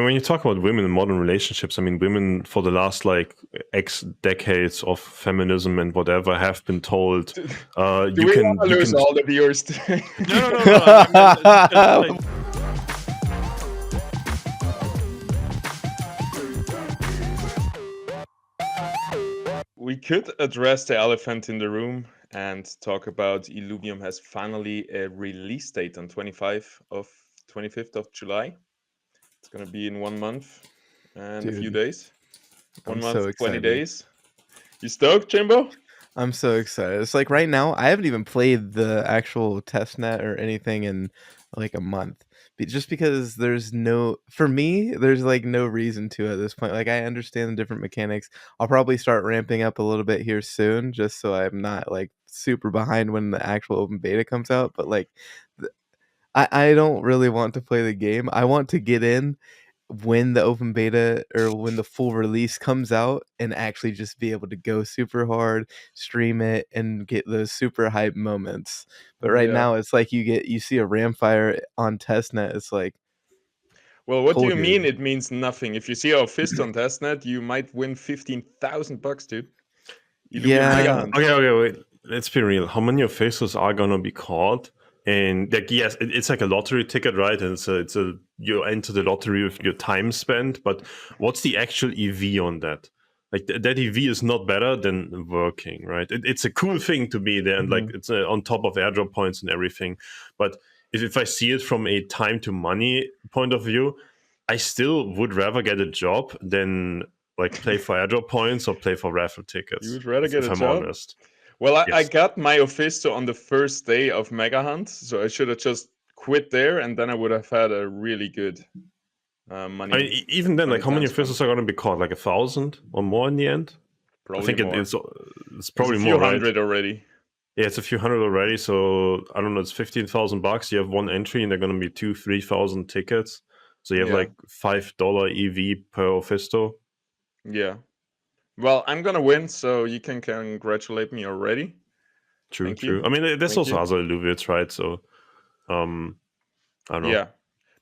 When you talk about women in modern relationships, I mean, women for the last like X decades of feminism and whatever have been told, Do you we can, want to lose all the viewers today? no. I'm We could address the elephant in the room and talk about Illuvium has finally a release date on 25th of July. It's gonna be in 1 month and a few Dude, days. One I'm so month, 20 excited. days. You stoked, Jimbo? I'm so excited. It's like right now, I haven't even played the actual test net or anything in like a month. Just because for me, there's like no reason to at this point. Like I understand the different mechanics. I'll probably start ramping up a little bit here soon, just so I'm not like super behind when the actual open beta comes out. But like, I don't really want to play the game. I want to get in when the open beta or when the full release comes out and actually just be able to go super hard, stream it, and get those super hype moments. But right Yeah. now, it's like you see a Ramfire on testnet. It's like, Well, what do cool, you mean dude. it means nothing? If you see our fist on testnet, you might win $15,000, dude. Illuvium Mega Yeah, Hunt. okay. Wait. Let's be real. How many of faces are gonna be caught? And like, yes, it's like a lottery ticket, right? And it's a you enter the lottery with your time spent. But what's the actual EV on that? Like that EV is not better than working, right? It's a cool thing to be there, and like it's on top of airdrop points and everything. But if I see it from a time to money point of view, I still would rather get a job than like play for airdrop points or play for raffle You tickets. would rather get If a I'm job? honest, Well, I yes. got my Ophisto on the first day of Mega Hunt, so I should have just quit there, and then I would have had a really good I mean, money even then, money like, how many time spent. officials are going to be caught? Like 1,000 or more in the end? I Probably think more. it's There's a probably few more, right? hundred already. Yeah, it's a few hundred already. So I don't know. It's $15,000. You have one entry, and they're going to be 2,000-3,000 tickets. So you have Yeah, like $5 EV per Ophisto. yeah. Well, I'm gonna win, so you can congratulate me already. True, Thank you, true. I mean, there's thank also you. other Illuviates, right? So I don't know. Yeah,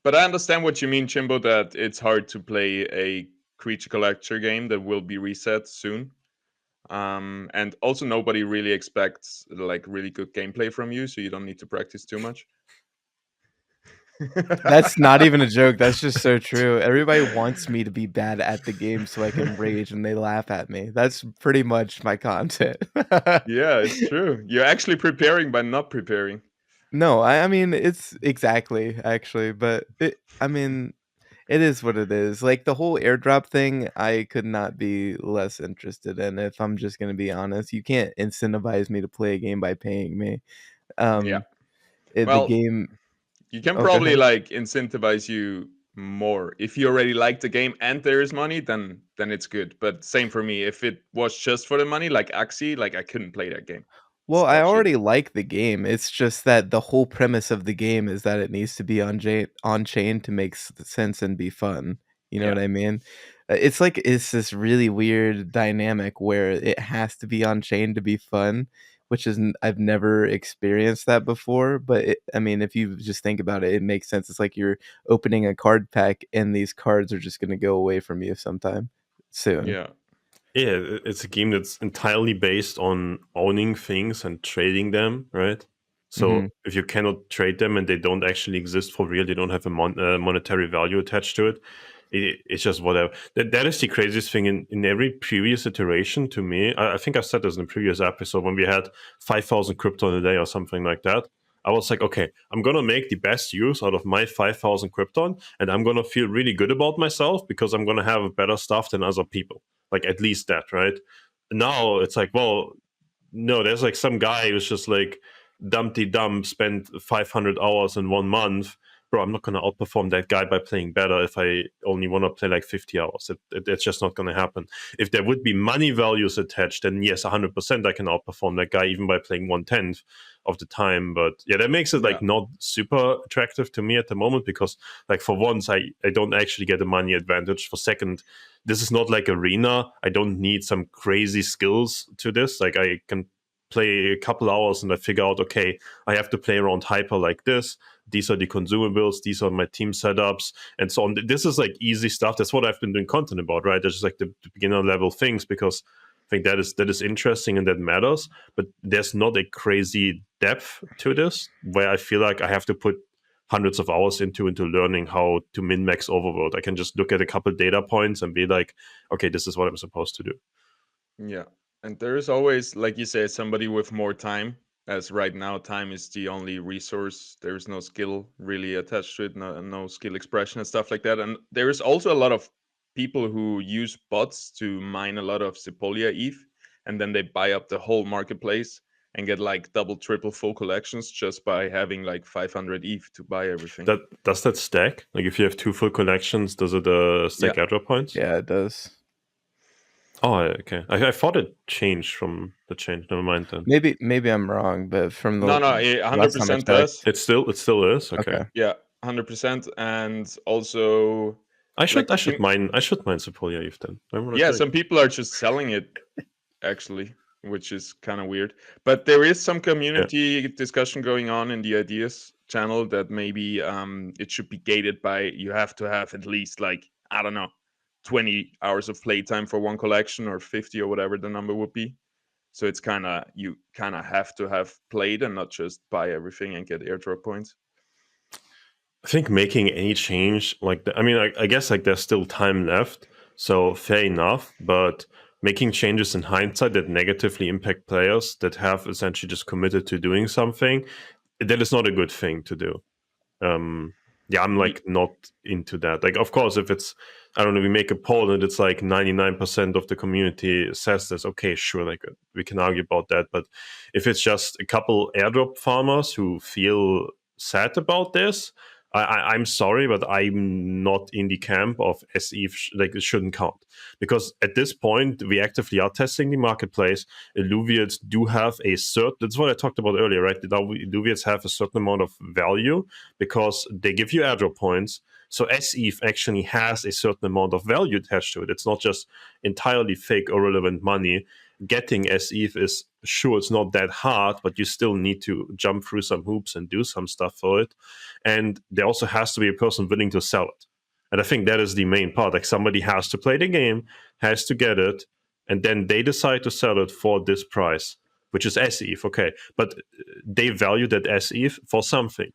but I understand what you mean, Chimbo. That it's hard to play a creature collector game that will be reset soon. And also nobody really expects like really good gameplay from you, so you don't need to practice too much. that's not even a joke. That's just so true. Everybody wants me to be bad at the game so I can rage and they laugh at me. That's pretty much my content. Yeah, it's true. You're actually preparing by not preparing. No, I mean it's exactly actually, but I mean it is what it is. Like the whole airdrop thing, I could not be less interested in. If I'm just gonna be honest, you can't incentivize me to play a game by paying me. Yeah. Um, the Well, game. you can Oh, go probably ahead. like incentivize you more if you already like the game and there is money. Then it's good. But same for me. If it was just for the money, like Axie, like I couldn't play that game. It's Well, I dog shit. already like the game. It's just that the whole premise of the game is that it needs to be on chain to make sense and be fun. You know Yeah. what I mean? It's like it's this really weird dynamic where it has to be on chain to be fun, which is I've never experienced that before. But I mean, if you just think about it, it makes sense. It's like you're opening a card pack, and these cards are just going to go away from you sometime soon. Yeah. Yeah, it's a game that's entirely based on owning things and trading them, right? Hmm. So if you cannot trade them and they don't actually exist for real, they don't have a monetary value attached to it. It's just whatever. That is the craziest thing in every previous iteration to me. I think I said this in a previous episode when we had 5,000 crypto in a day or something like that. I was like, okay, I'm gonna make the best use out of my 5,000 Krypton, and I'm gonna feel really good about myself because I'm gonna have better stuff than other people. Like at least that, right? Now it's like, well, no, there's like some guy who's just like dumpty dump, spent 500 hours in 1 month. Bro, I'm not going to outperform that guy by playing better if I only want to play like 50 hours. It's just not going to happen. If there would be money values attached, then yes, 100% I can outperform that guy even by playing 1/10 of the time. But yeah, that makes it Yeah. like not super attractive to me at the moment because like for once, I don't actually get a money advantage. For second, this is not like arena. I don't need some crazy skills to this. Like I can play a couple hours and I figure out, okay, I have to play around hyper like this. these are the consumables, these are my team setups, and so on. This is like easy stuff. That's what I've been doing content about, right? That's just like the beginner level things, because I think that is interesting and that matters. But there's not a crazy depth to this where I feel like I have to put hundreds of hours into learning how to min-max overworld. I can just look at a couple data points and be like, okay, this is what I'm supposed to do. Yeah. And there is always, like you say, somebody with more time, as right now time is the only resource. There's no skill really attached to it, no skill expression and stuff like that. And there is also a lot of people who use bots to mine a lot of Sepolia ETH, and then they buy up the whole marketplace and get like double, triple full collections just by having like 500 ETH to buy everything. Does that stack? Like if you have 2 full collections, does it stack airdrop points? Yeah, it does. Oh, okay. I thought it changed from the change. Never mind then. Maybe I'm wrong, but from the No, it last time I 100% checked- does. It still is. Okay. Yeah, 100%. And also, I should like, mine Sepolia ETH then. yeah, some people are just selling it actually, which is kind of weird. But there is some community discussion going on in the ideas channel that maybe it should be gated by, you have to have at least like, I don't know, 20 hours of playtime for one collection, or 50 or whatever the number would be. So it's you kind of have to have played and not just buy everything and get airdrop points. I think making any change like that, I mean, I guess like there's still time left, so fair enough, but making changes in hindsight that negatively impact players that have essentially just committed to doing something, that is not a good thing to do. I'm like not into that. Like, of course, if it's, I don't know, we make a poll and it's like 99% of the community says this, okay, sure, like we can argue about that. But if it's just a couple airdrop farmers who feel sad about this, I'm sorry, but I'm not in the camp of SEF, like it shouldn't count. Because at this point, we actively are testing the marketplace. Illuviates do have a certain, that's what I talked about earlier, right? The Illuviates have a certain amount of value because they give you airdrop points. So SEF actually has a certain amount of value attached to it. It's not just entirely fake or irrelevant money. Getting SEF is, sure, it's not that hard, but you still need to jump through some hoops and do some stuff for it. And there also has to be a person willing to sell it. And I think that is the main part. Like somebody has to play the game, has to get it, and then they decide to sell it for this price, which is SEF, okay. But they value that SEF for something,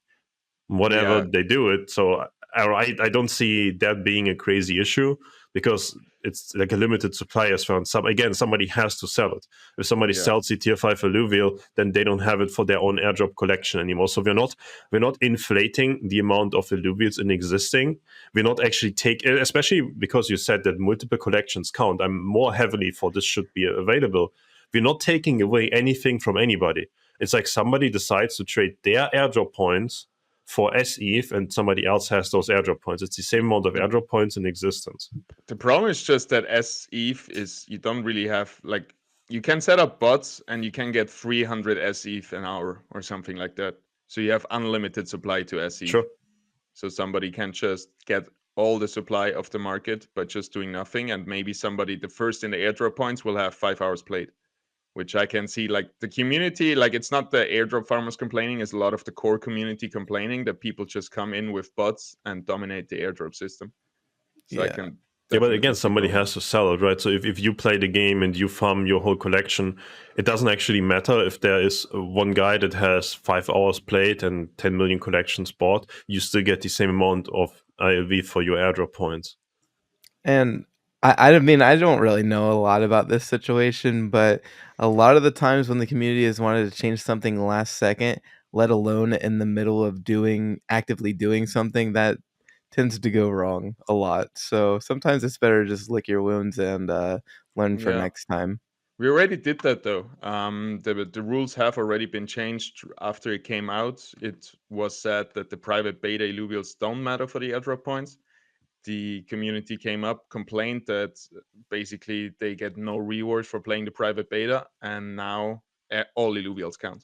whatever they do it. So I don't see that being a crazy issue, because it's like a limited supply as found. Somebody has to sell it. If somebody sells the tier 5 alluvial, then they don't have it for their own airdrop collection anymore. So we're not inflating the amount of alluvials in existing. We're not actually especially because you said that multiple collections count. I'm more heavily for this should be available. We're not taking away anything from anybody. It's like somebody decides to trade their airdrop points for SEF, and somebody else has those airdrop points. It's the same amount of airdrop points in existence. The problem is just that SEF is, you don't really have, like, you can set up bots and you can get 300 SEF an hour or something like that. So you have unlimited supply to SEF. Sure. So somebody can just get all the supply of the market by just doing nothing, and maybe somebody, the first in the airdrop points, will have 5 hours played. Which I can see, like the community, like it's not the airdrop farmers complaining, it's a lot of the core community complaining that people just come in with bots and dominate the airdrop system. So I can. Yeah, but again, somebody has to sell it, right? So if you play the game and you farm your whole collection, it doesn't actually matter if there is one guy that has 5 hours played and 10 million collections bought, you still get the same amount of ILV for your airdrop points. And I mean, I don't really know a lot about this situation, but a lot of the times when the community has wanted to change something last second, let alone in the middle of actively doing something, that tends to go wrong a lot. So sometimes it's better to just lick your wounds and learn for next time. We already did that though. The rules have already been changed after it came out. It was said that the private beta illuvials don't matter for the airdrop points. The community came up, complained that basically they get no reward for playing the private beta, and now all illuvials count.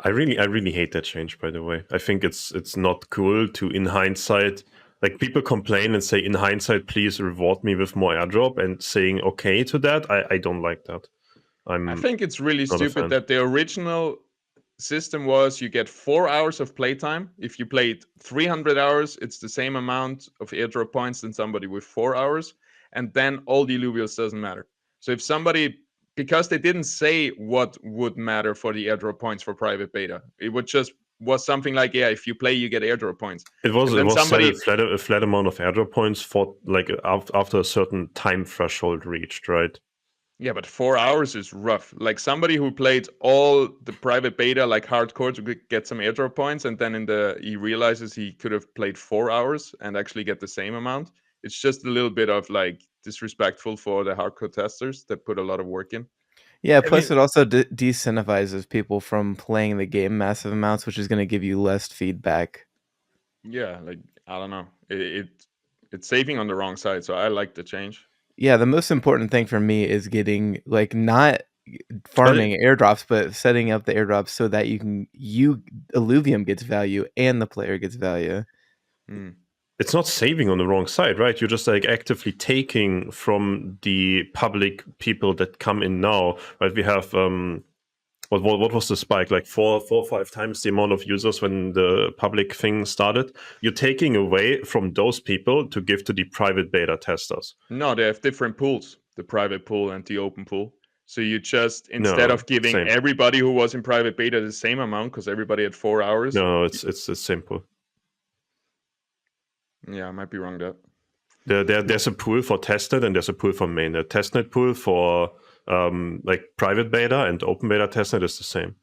I really hate that change, by the way. I think it's not cool to, in hindsight, like people complain and say, in hindsight, please reward me with more airdrop, and saying okay to that. I don't like that. I think it's really stupid that the original system was you get 4 hours of playtime. If you played 300 hours, it's the same amount of airdrop points than somebody with 4 hours. And then all the Illuvials doesn't matter. So if somebody, because they didn't say what would matter for the airdrop points for private beta, it would just was something like, yeah, if you play, you get airdrop points. It was And then somebody set a flat amount of airdrop points for like after a certain time threshold reached, right? Yeah, but 4 hours is rough. Like somebody who played all the private beta like hardcore to get some airdrop points, and then he realizes he could have played 4 hours and actually get the same amount. It's just a little bit of like disrespectful for the hardcore testers that put a lot of work in. Yeah, I plus mean, it also de-incentivizes people from playing the game massive amounts, which is going to give you less feedback. Yeah, like I don't know. It's saving on the wrong side, so I like the change. Yeah, the most important thing for me is getting like not farming airdrops, but setting up the airdrops so that Illuvium gets value and the player gets value. It's not saving on the wrong side, right? You're just like actively taking from the public people that come in now, right? We have what was the spike, like four or five times the amount of users when the public thing started. You're taking away from those people to give to the private beta testers. No, they have different pools, the private pool and the open pool. So you just, instead of giving everybody who was in private beta the same amount, because everybody had 4 hours. No, it's simple. Yeah, I might be wrong there. There's a pool for testnet and there's a pool for mainnet. Testnet pool for like private beta and open beta testnet is the same.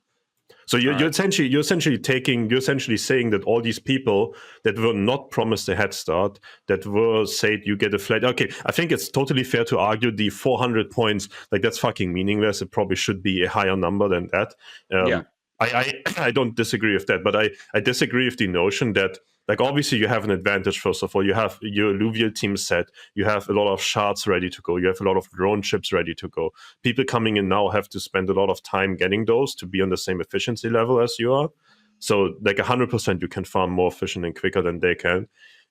So you're essentially saying that all these people that were not promised a head start, that were said you get a flat. Okay, I think it's totally fair to argue the 400 points, like that's fucking meaningless. It probably should be a higher number than that. Yeah. I don't disagree with that, but I disagree with the notion that, like, obviously you have an advantage. First of all, you have your Illuvial team set, you have a lot of shards ready to go, you have a lot of drone ships ready to go. People coming in now have to spend a lot of time getting those to be on the same efficiency level as you are. So like 100% you can farm more efficient and quicker than they can.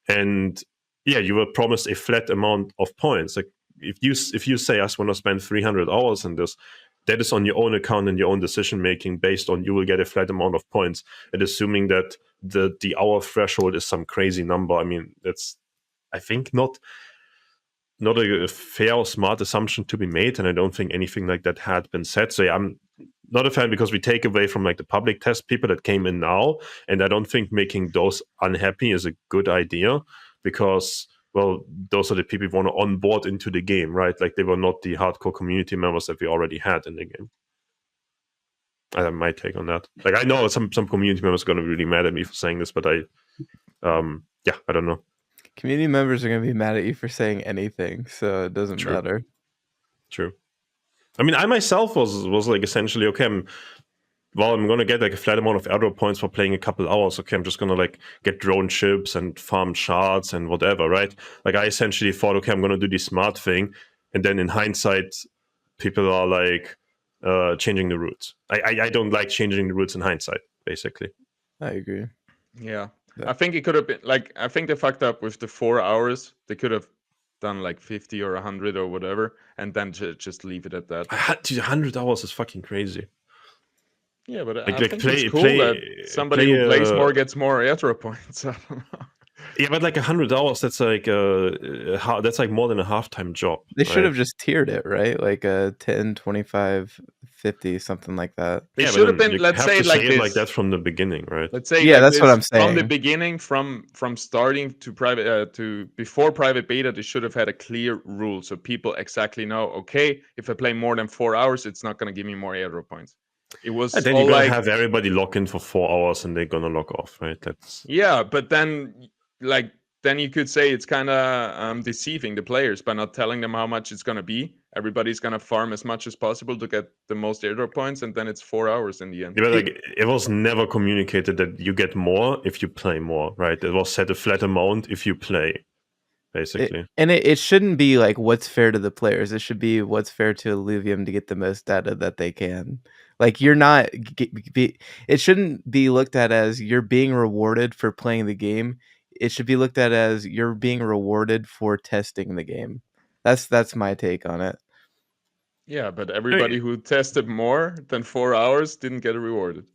And yeah, you were promised a flat amount of points. Like if you say I just want to spend 300 hours in this, that is on your own account and your own decision making based on you will get a flat amount of points, and assuming that the hour threshold is some crazy number. I mean, that's, I think, not a fair or smart assumption to be made, and I don't think anything like that had been said. So yeah, I'm not a fan because we take away from like the public test people that came in now, and I don't think making those unhappy is a good idea because, well, those are the people who want to onboard into the game, right? Like they were not the hardcore community members that we already had in the game. My take on that. Like I know some community members are going to be really mad at me for saying this, but I don't know. Community members are going to be mad at you for saying anything, so it doesn't matter. True. I mean, I myself was like essentially, okay, I'm going to get like a flat amount of airdrop points for playing a couple hours. Okay, I'm just going to like get drone ships and farm shards and whatever, right? Like I essentially thought, okay, I'm going to do the smart thing. And then in hindsight, people are like changing the routes. I don't like changing the routes in hindsight, basically. I agree. Yeah. I think it could have been like, I think they fucked up with the 4 hours. They could have done like 50 or 100 or whatever, and then just leave it at that. 100 hours is fucking crazy. Yeah, but I think it's cool that somebody who plays more gets more airdrop points. I don't know. Yeah, but like 100 hours, that's like more than a half-time job. They should have just tiered it, right? Like a 10, 25, 50, something like that. They should have been, let's say, like this, like that from the beginning, right? Let's say, yeah, that's what I'm saying. From the beginning, from starting to private to before private beta, they should have had a clear rule so people exactly know. Okay, if I play more than 4 hours, it's not going to give me more airdrop points. It was and then you're gonna have everybody lock in for 4 hours and they're gonna log off, right? That's but then then you could say it's kind of deceiving the players by not telling them how much it's going to be. Everybody's going to farm as much as possible to get the most airdrop points, and then it's 4 hours in the end. Yeah, but like it was never communicated that you get more if you play more, right? It was set a flat amount if you play, basically. It shouldn't be like what's fair to the players. It should be what's fair to Illuvium to get the most data that they can. Like you're not, it shouldn't be looked at as you're being rewarded for playing the game. It should be looked at as you're being rewarded for testing the game. That's my take on it. Yeah, but everybody who tested more than 4 hours didn't get rewarded.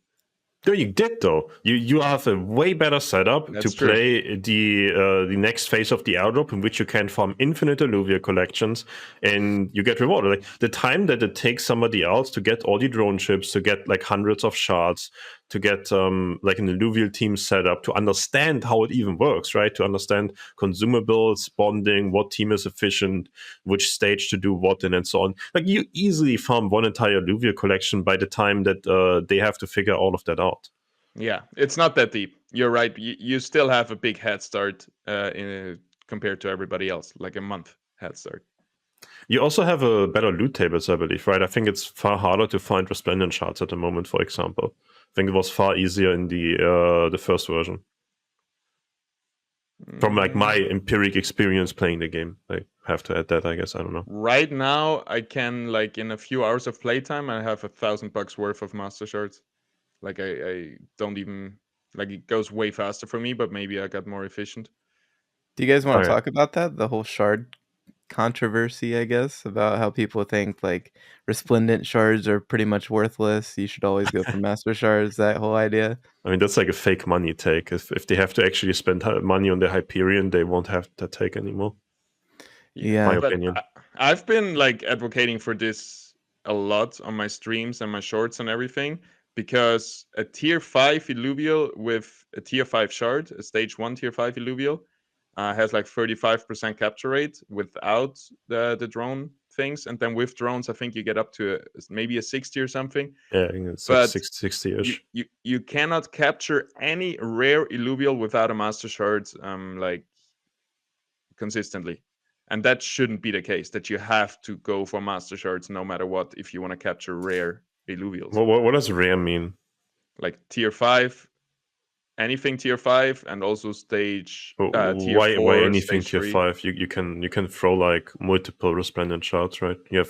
No, you did though. You have a way better setup That's to true. play the next phase of the airdrop, in which you can farm infinite Illuvia collections, and you get rewarded. Like the time that it takes somebody else to get all the drone ships, to get like hundreds of shards, to get like an Illuvial team set up, to understand how it even works, right? To understand consumables, bonding, what team is efficient, which stage to do what in, and so on. Like you easily farm one entire Illuvia collection by the time that they have to figure all of that out. Yeah, it's not that deep. You're right. You still have a big head start compared to everybody else, like a month head start. You also have a better loot tables, I believe, right? I think it's far harder to find resplendent shards at the moment, for example. I think it was far easier in the first version. From like my empiric experience playing the game, I have to add that. I guess I don't know. Right now, I can like in a few hours of playtime, I have $1,000 worth of master shards. Like I don't even like it goes way faster for me, but maybe I got more efficient. Do you guys want to Okay. talk about that? The whole shard controversy, I guess, about how people think like resplendent shards are pretty much worthless. You should always go for master shards. That whole idea. I mean, that's like a fake money take. If they have to actually spend money on the Hyperion, they won't have that take anymore. Yeah. My But opinion. I've been like advocating for this a lot on my streams and my shorts and everything, because a tier 5 Illuvial with a tier 5 shard, a stage 1 tier 5 Illuvial, has like 35% capture rate without the drone things. And then with drones, I think you get up to maybe a 60 or something. Yeah, I think it's like But 60-ish. you cannot capture any rare Illuvial without a master shard like consistently. And that shouldn't be the case, that you have to go for master shards no matter what if you want to capture rare Illuvials. What does rare mean? Like tier 5, anything tier 5, and also stage tier 4, Why anything stage tier 3. 5? You can throw like multiple resplendent shards, right? You have,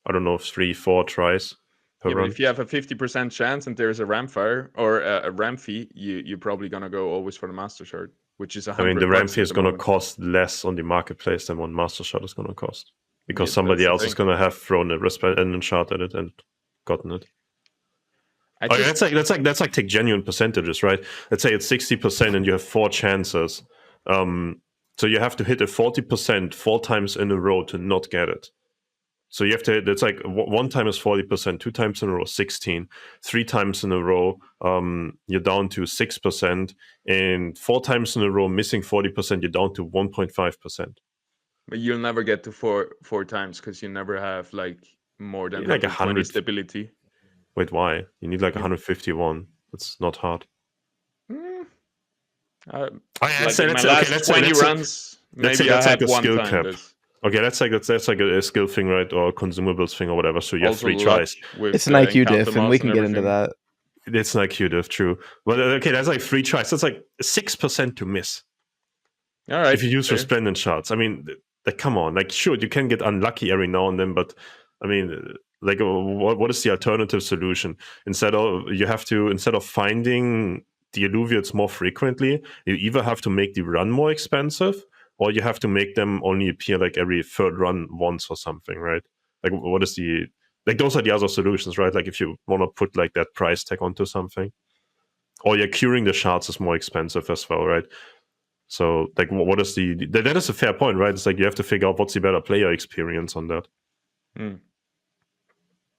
I don't know, 3-4 tries per Yeah, but run. if you have a 50% chance and there's a ramp fire or a ramp fee, you're probably gonna go always for the master shard, which is $100. I mean, the ramp fee at is the going to moment. cost less on the marketplace than one master shard is going to cost, because Yeah, somebody that's the else is thing. going to have thrown a resplendent shard at it and gotten it. I Okay, just that's like take genuine percentages, right? Let's say it's 60% and you have 4 chances. So you have to hit a 40% 4 times in a row to not get it. So you have to. That's like one time is 40%, 2 times in a row 16, 3 times in a row you're down to 6%, and 4 times in a row missing 40%, you're down to 1.5%. but you'll never get to four times because you never have like more than You need like 120 100. stability. Wait, why? You need like You- 151. That's not hard. Mm, Let's like say in my let's say okay. last Let's say 20 let's say runs, let's say maybe I that's like had a one skill time cap. this. Okay, that's like a skill thing, right? Or consumables thing or whatever. So you have Also 3 luck tries. with It's an IQ encounter diff, and we mods and can get into everything. that. It's not cute, if true. But okay, that's like 3 tries. That's like 6% to miss. All right. If you use fair. resplendent shards. I mean, like, come on. Like, sure, you can get unlucky every now and then, but I mean, like, what is the alternative solution? Instead of finding the Illuviates more frequently, you either have to make the run more expensive, or you have to make them only appear like every third run once or something, right? Like, what is the like? Those are the other solutions, right? Like, if you want to put like that price tag onto something, or yeah, curing the shards is more expensive as well, right? So, like, what is that is a fair point, right? It's like you have to figure out what's the better player experience on that.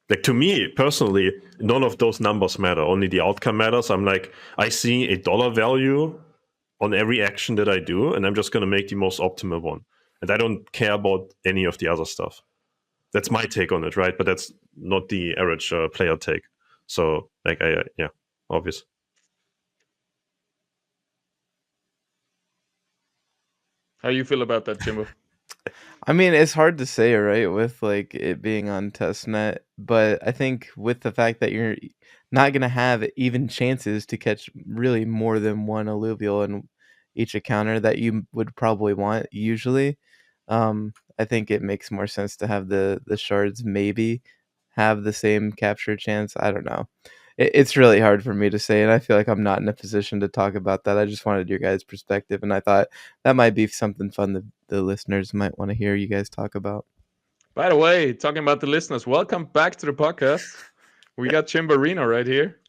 Like, to me personally, none of those numbers matter. Only the outcome matters. I'm like, I see a dollar value on every action that I do, and I'm just going to make the most optimal one. And I don't care about any of the other stuff. That's my take on it, right? But that's not the average player take. So, like, yeah, obvious. How you feel about that, Jimbo? I mean, it's hard to say, right, with like it being on testnet, but I think with the fact that you're not gonna have even chances to catch really more than one alluvial in each encounter that you would probably want usually, I think it makes more sense to have the shards maybe have the same capture chance. I don't know. It's really hard for me to say, and I feel like I'm not in a position to talk about that. I just wanted your guys' perspective, and I thought that might be something fun that the listeners might want to hear you guys talk about. By the way, talking about the listeners, welcome back to the podcast. We got Chimbarino right here.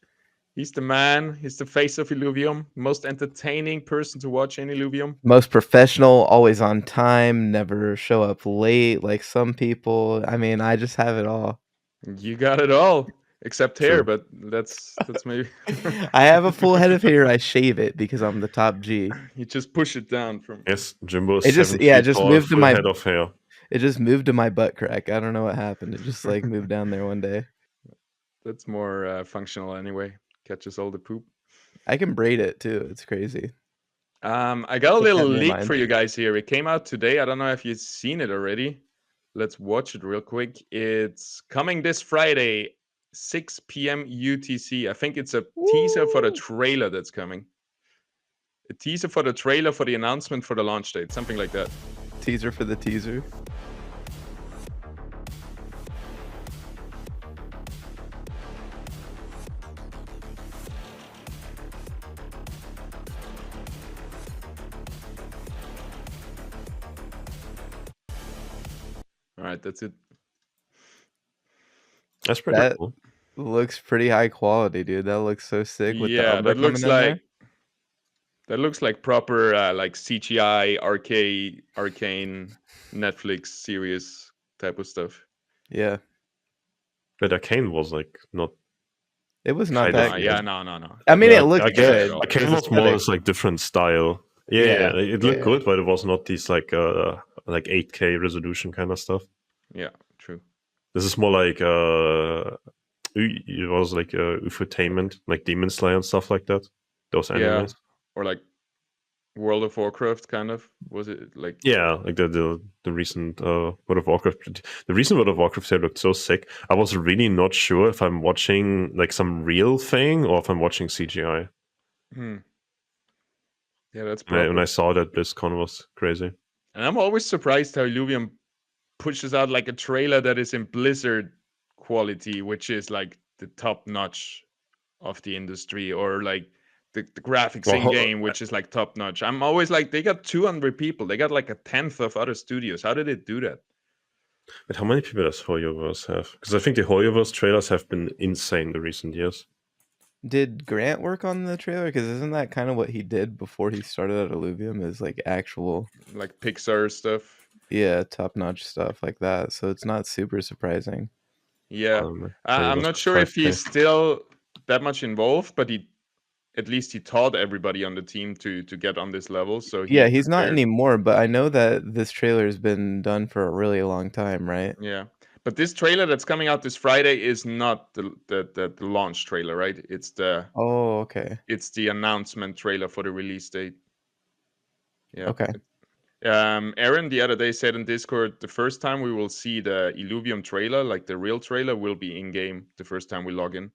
He's the man. He's the face of Illuvium. Most entertaining person to watch in Illuvium. Most professional, always on time, never show up late like some people. I mean, I just have it all. You got it all, except hair, True. but that's maybe. I have a full head of hair. I shave it because I'm the top G. You just push it down from. Yes, Jimbo is It just 7 feet just tall, moved to full my head of hair. it just moved to my butt crack. I don't know what happened. It just like moved down there one day. That's more functional anyway. Catches all the poop. I can braid it too. It's crazy. I got a Keep little that in leak mind. for you guys here. It came out today. I don't know if you've seen it already. Let's watch it real quick. It's coming this Friday, 6 p.m. UTC. I think it's a teaser for the Woo! trailer that's coming. A teaser for the trailer for the announcement for the launch date, something like that. Teaser for the teaser. All right, that's it. That's pretty That cool. looks pretty high quality, dude. That looks so sick with the Yeah, Umbra that looks coming in there. like proper like CGI arcane Netflix series type of stuff. Yeah, But Arcane was like not. it was not Kind that of, good. Yeah, no. I mean, Yeah, it looked good. Arcane It was was more aesthetic. as like different style. Yeah, Yeah, it looked yeah. good, but it was not these like 8K resolution kind of stuff. Yeah, true. This is more like it was like infotainment, like Demon Slayer and stuff like that. Those Yeah, animes. or like World of Warcraft, kind of. Was it like? Yeah, like the recent World of Warcraft. The recent World of Warcraft here looked so sick. I was really not sure if I'm watching like some real thing or if I'm watching CGI. Hmm. Yeah, that's When I proper. saw that BlizzCon was crazy. And I'm always surprised how Illuvium pushes out like a trailer that is in Blizzard quality, which is like the top notch of the industry, or like the graphics in Well, game, which is like top notch. I'm always like, they got 200 people. They got like a tenth of other studios. How did it do that? but how many people does Hoyoverse have? Because I think the Hoyoverse trailers have been insane the recent years. Did Grant work on the trailer? Because isn't that kind of what he did before he started at Illuvium? Is like actual, Like Pixar stuff. yeah, top notch stuff like that. So it's not super surprising. Yeah. I'm Hoyoverse not was sure if 5K. he's still that much involved, but at least he taught everybody on the team to get on this level. So Yeah, he's not prepared. anymore, but I know that this trailer has been done for a really long time, right? Yeah, but this trailer that's coming out this Friday is not the launch trailer, right? It's the Oh, okay. announcement trailer for the release date. Yeah. Okay. Aaron the other day said in Discord, the first time we will see the Illuvium trailer, like the real trailer, will be in game the first time we log in.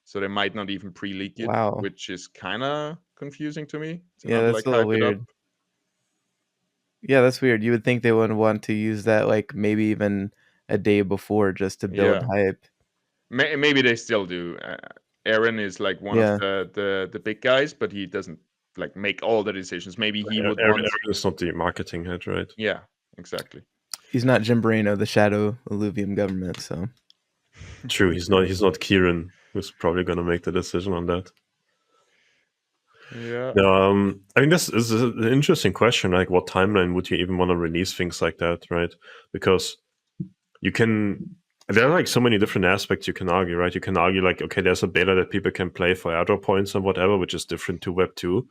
So they might not even pre-leak it, Wow. which is kind of confusing to me. To Yeah, not that's like a little hype it up. weird. Yeah, that's weird. You would think they would want to use that like maybe even a day before just to build Yeah. hype. Maybe they still do. Aaron is like one Yeah. of the big guys, but he doesn't like make all the decisions. Maybe he would Aaron want. is not the marketing head, right? Yeah, exactly. He's not Jim Moreno, the shadow Illuvium government, so True, he's not Kieran, who's probably gonna make the decision on that. Yeah. I mean, this is an interesting question. Like, what timeline would you even want to release things like that, right? Because you can. There are like so many different aspects you can argue, right? You can argue like, okay, there's a beta that people can play for airdrop points and whatever, which is different to Web 2.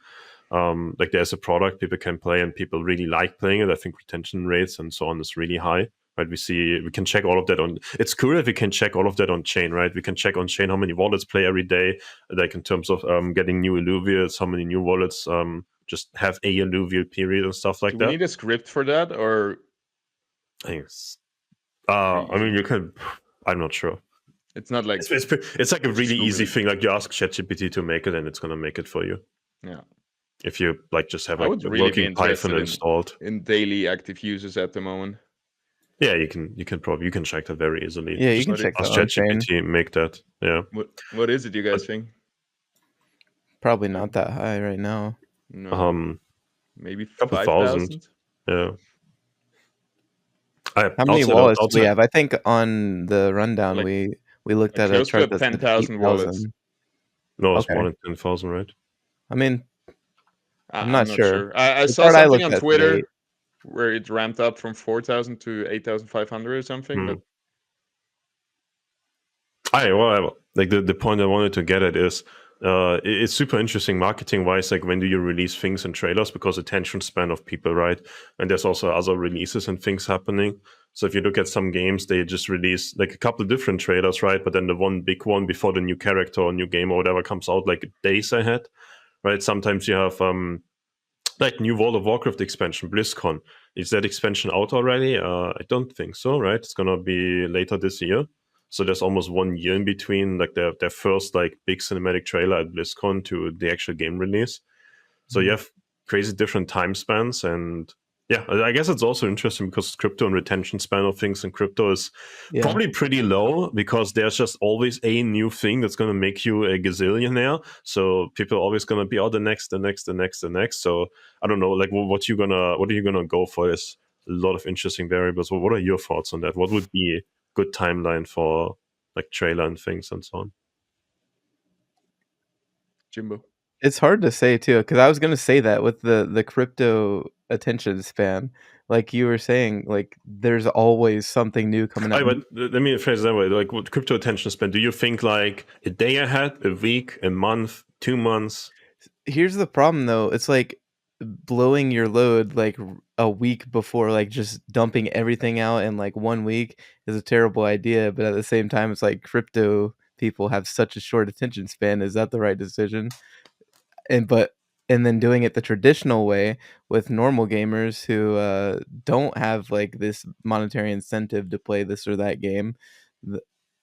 Like there's a product people can play and people really like playing it. I think retention rates and so on is really high, right? We can check all of that on. It's cool if we can check all of that on chain, right? We can check on chain how many wallets play every day, like in terms of getting new Illuvials, how many new wallets just have a Illuvial period and stuff like Do that. we need a script for that, or? Thanks. I mean, you can. I'm not sure. It's not like it's like a really easy Google it. thing. Like you ask ChatGPT to make it, and it's gonna make it for you. Yeah. If you like, just have I like would a really be working Python interested installed. in daily active users at the moment. Yeah, you can check that very easily. yeah, you Just can check ask that on chain. ChatGPT make that. Yeah. What is it, you guys think? Probably not that high right now. No. Maybe couple thousand. 5,000. Yeah. How many wallets do we have? I think on the rundown Like, we looked at a close to chart that said 10,000 wallets. 8,000. No, it's more Okay. than 10,000, right? I mean, I'm I'm not not sure. sure. I The saw card I something looked on at said 8. Twitter where it ramped up from 4,000 to 8,500 or something. Hmm. But Whatever. Like the point I wanted to get at is it's super interesting marketing wise. Like when do you release things and trailers, because attention span of people, right? And there's also other releases and things happening. So if you look at some games, they just release like a couple of different trailers, right? But then the one big one before the new character or new game or whatever comes out like days ahead, right? Sometimes you have like new World of Warcraft expansion, BlizzCon. Is that expansion out already? I don't think so, right? It's gonna be later this year. So there's almost 1 year in between, like their first like big cinematic trailer at BlizzCon to the actual game release. So you have crazy different time spans, and yeah, I guess it's also interesting because crypto and retention span of things in crypto is Yeah. probably pretty low, because there's just always a new thing that's going to make you a gazillionaire. So people are always going to be, oh, the next, the next, the next, the next. So I don't know, like what are you gonna go for? Is a lot of interesting variables. Well, what are your thoughts on that? What would be a good timeline for like trailer and things and so on? Jimbo. It's hard to say too, because I was gonna say that with the crypto attention span, like you were saying, like there's always something new coming out. But let me phrase it that way. Like, what crypto attention span? Do you think like a day ahead, a week, a month, 2 months? Here's the problem though, it's like blowing your load like a week before, like just dumping everything out in like 1 week is a terrible idea. But at the same time, it's like crypto people have such a short attention span. Is that the right decision? And then doing it the traditional way with normal gamers who don't have like this monetary incentive to play this or that game. th-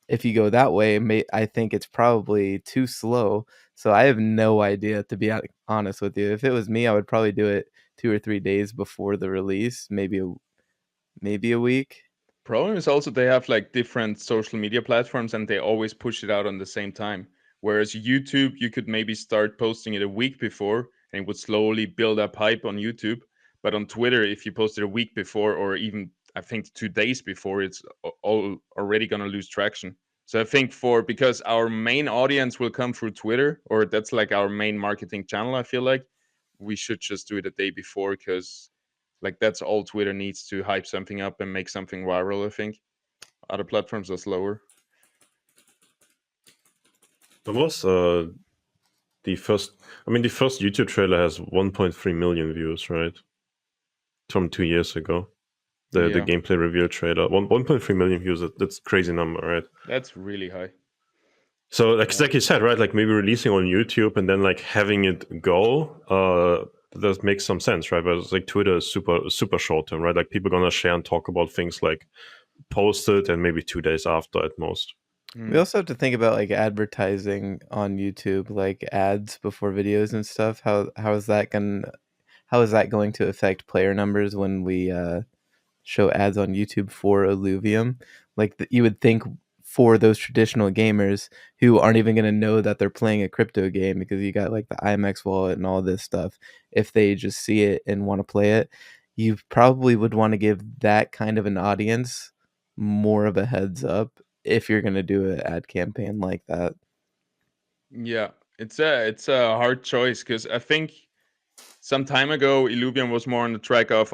if you go that way, I think it's probably too slow. So I have no idea, to be honest with you. If it was me, I would probably do it 2 or 3 days before the release, maybe a week. Problem is also they have like different social media platforms and they always push it out on the same time. Whereas YouTube, you could maybe start posting it a week before and it would slowly build up hype on YouTube. But on Twitter, if you post it a week before or even I think 2 days before, it's all already gonna lose traction. So I think because our main audience will come through Twitter, or that's like our main marketing channel, I feel like we should just do it a day before because like that's all Twitter needs to hype something up and make something viral. I think other platforms are slower. There was the first. I mean, the first YouTube trailer has 1.3 million views, right? From 2 years ago. The Yeah, gameplay reveal trailer, 1.3 million views. That's a crazy number, right? that's really high. So like, Yeah. like you said, right? Like maybe releasing on YouTube and then like having it go. That makes some sense, right? But it's like Twitter is super short term, right? Like people gonna share and talk about things like posted and maybe 2 days after at most. We also have to think about like advertising on YouTube, like ads before videos and stuff. How is that going to affect player numbers when we show ads on YouTube for Illuvium? Like you would think for those traditional gamers who aren't even going to know that they're playing a crypto game because you got like the IMX wallet and all this stuff, if they just see it and want to play it, you probably would want to give that kind of an audience more of a heads up if you're going to do an ad campaign like that. Yeah, it's a hard choice because I think some time ago Illuvium was more on the track of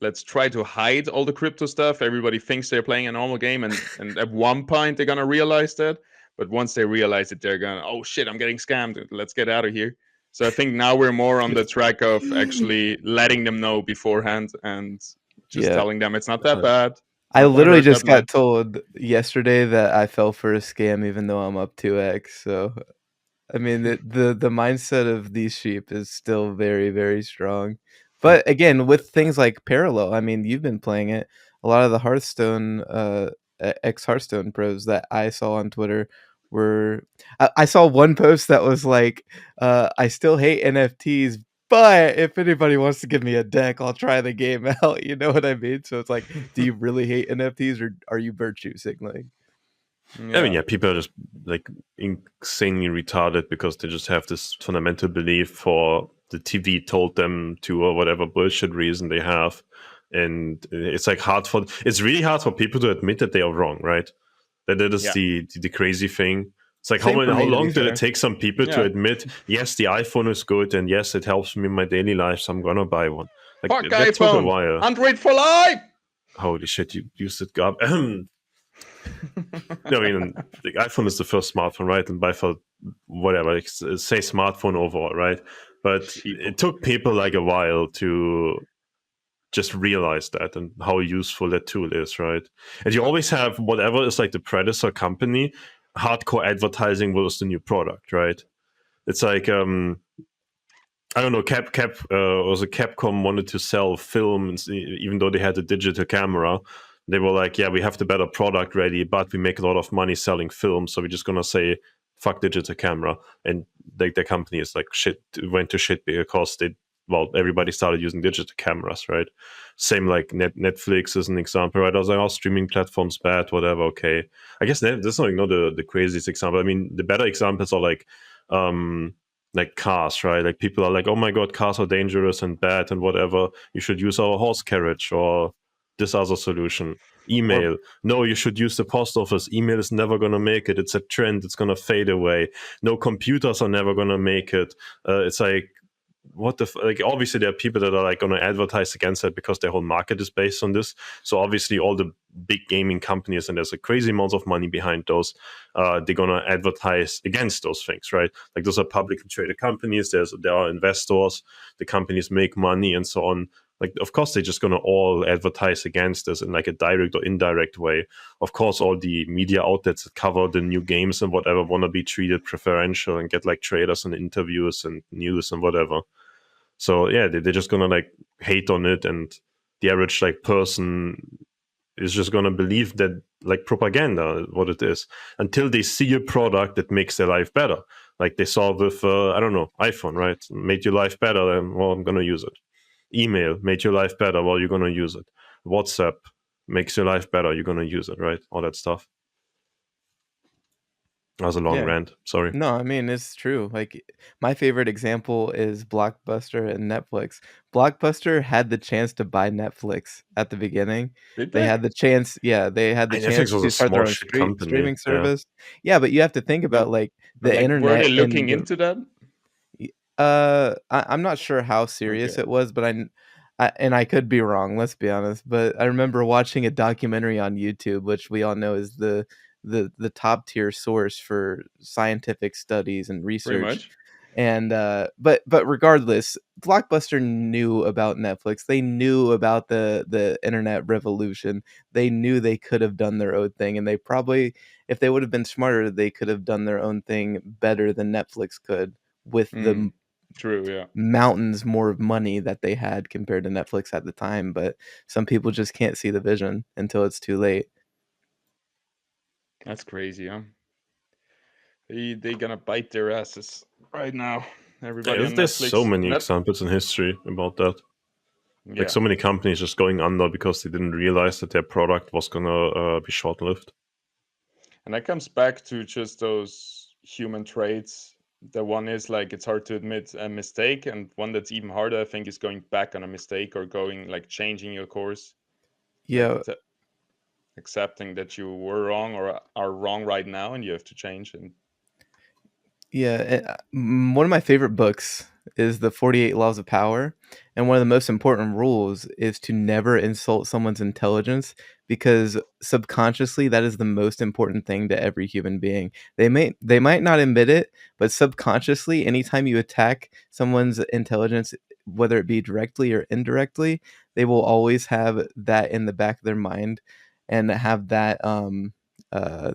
let's try to hide all the crypto stuff. Everybody thinks they're playing a normal game, and at one point they're gonna realize that. But once they realize it, they're gonna, oh shit, I'm getting scammed. Let's get out of here. So I think now we're more on the track of actually letting them know beforehand and just Yeah. telling them it's not that bad. It's I not gonna literally hurt just that got much. told yesterday that I fell for a scam even though I'm up 2x. So I mean, the mindset of these sheep is still very, very strong. But again, with things like Parallel, I mean, you've been playing it. A lot of the Hearthstone, ex Hearthstone pros that I saw on Twitter were. I saw one post that was like, "I still hate NFTs, but if anybody wants to give me a deck, I'll try the game out." You know what I mean? So it's like, do you really hate NFTs or are you virtue signaling? I mean, Yeah. yeah, people are just like insanely retarded because they just have this fundamental belief for the TV told them to, or whatever bullshit reason they have. And it's like it's really hard for people to admit that they are wrong, right? That is Yeah. the crazy thing. It's like Same for how me, to be long did fair. it take some people to Yeah. admit, yes, the iPhone is good and yes, it helps me in my daily life, so I'm gonna buy one. Like Fuck that took a iPhone. while. Android for life. Holy shit, you used it, Gab. I mean, the iPhone is the first smartphone, right? And by far, whatever, say smartphone overall, right? But Sheeple. it took people like a while to just realize that and how useful that tool is, right? And you always have whatever is like the predator company, hardcore advertising was the new product, right? It's like I don't know, Capcom wanted to sell films, even though they had a digital camera. They were like, yeah, we have the better product ready, but we make a lot of money selling films, so we're just gonna say fuck digital camera. And like the company is like shit, went to shit because everybody started using digital cameras, right? Same like Netflix is an example, right? I was like, oh, streaming platforms bad, whatever, okay. I guess that's not the craziest example. I mean, the better examples are like cars, right? Like people are like, oh my god, cars are dangerous and bad and whatever. You should use our horse carriage or this other solution. Email. No, you should use the post office. Email is never going to make it. It's a trend. It's going to fade away. No, computers are never going to make it. It's like, what the like obviously there are people that are like going to advertise against that because their whole market is based on this. So obviously all the big gaming companies, and there's a crazy amount of money behind those, they're going to advertise against those things, right? Like those are publicly traded companies. There are investors. The companies make money and so on. Like, of course, they're just going to all advertise against this in like a direct or indirect way. Of course, all the media outlets that cover the new games and whatever want to be treated preferential and get like trailers and interviews and news and whatever. So yeah, they're just gonna like hate on it, and the average like person is just gonna believe that like propaganda what it is until they see a product that makes their life better. Like they saw with I don't know, iPhone, right? Made your life better, and well, I'm gonna use it. Email made your life better, well, you're gonna use it. WhatsApp makes your life better, you're gonna use it, right? All that stuff. That was a long Yeah. rant. Sorry. No, I mean, it's true. Like, my favorite example is Blockbuster and Netflix. Blockbuster had the chance to buy Netflix at the beginning. Did They they? had the chance, yeah, they had the Netflix chance was to a start their small own shit company. streaming Yeah. service. Yeah, but you have to think about, But, like, but the like, were they internet looking and the into that? I'm not sure how serious Okay. it was, but and I could be wrong, let's be honest, but I remember watching a documentary on YouTube, which we all know is the top tier source for scientific studies and Pretty research. much. And but regardless, Blockbuster knew about Netflix. They knew about the internet revolution. They knew they could have done their own thing, and they probably, if they would have been smarter, they could have done their own thing better than Netflix could with the True, yeah. mountains more of money that they had compared to Netflix at the time. But some people just can't see the vision until it's too late. That's crazy, huh? They gonna bite their asses right now. Everybody on There's so Netflix. many examples in history about that. Yeah. Like so many companies just going under because they didn't realize that their product was gonna be short-lived. And that comes back to just those human traits. The one is like it's hard to admit a mistake, and one that's even harder, I think, is going back on a mistake or going like changing your course. Like Yeah, accepting that you were wrong or are wrong right now, and you have to change. And yeah. One of my favorite books is The 48 Laws of Power. And one of the most important rules is to never insult someone's intelligence, because subconsciously that is the most important thing to every human being. They might not admit it, but subconsciously, anytime you attack someone's intelligence, whether it be directly or indirectly, they will always have that in the back of their mind and have that uh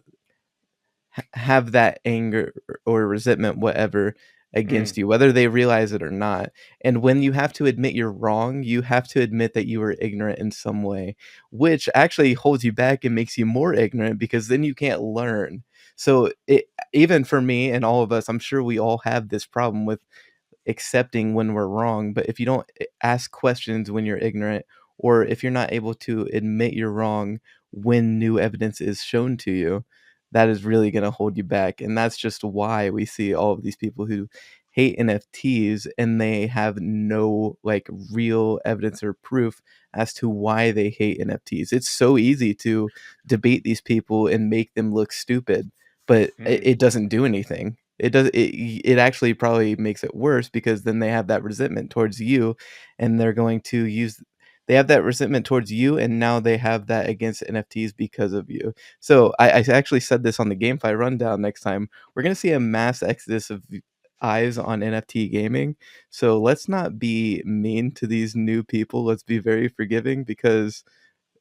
have that anger or resentment, whatever, against you, whether they realize it or not. And when you have to admit you're wrong, you have to admit that you were ignorant in some way, which actually holds you back and makes you more ignorant, because then you can't learn. So even for me and all of us, I'm sure we all have this problem with accepting when we're wrong. But if you don't ask questions when you're ignorant, or if you're not able to admit you're wrong when new evidence is shown to you, that is really going to hold you back. And that's just why we see all of these people who hate NFTs, and they have no like real evidence or proof as to why they hate NFTs. It's so easy to debate these people and make them look stupid, but Hmm. it doesn't do anything. It actually probably makes it worse because then they have that resentment towards you, and they're going to use they have that resentment towards you, and now they have that against NFTs because of you. So I actually said this on the GameFi rundown. Next time we're gonna see a mass exodus of eyes on NFT gaming. So let's not be mean to these new people. Let's be very forgiving because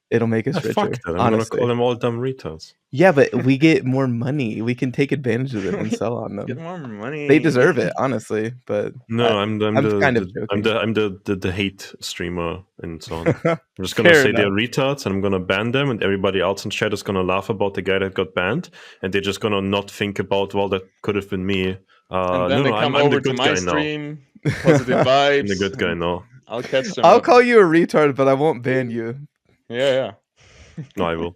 it'll make us richer. Fuck that. I'm gonna Honestly. call them all dumb retards. Yeah, but we get more money. We can take advantage of them and sell on Get them. more money. They deserve it, honestly, but No, I'm kind of joking. I'm the hate streamer and so on. I'm just gonna Fair say enough. they're retards, and I'm gonna ban them, and everybody else in chat is gonna laugh about the guy that got banned, and they're just gonna not think about, well, that could have been me. And then No, they no, come I'm the over to good my guy now. stream, positive vibes. I'm the good guy and now. I'll catch them I'll up. call you a retard, but I won't ban you. Yeah. No, I will.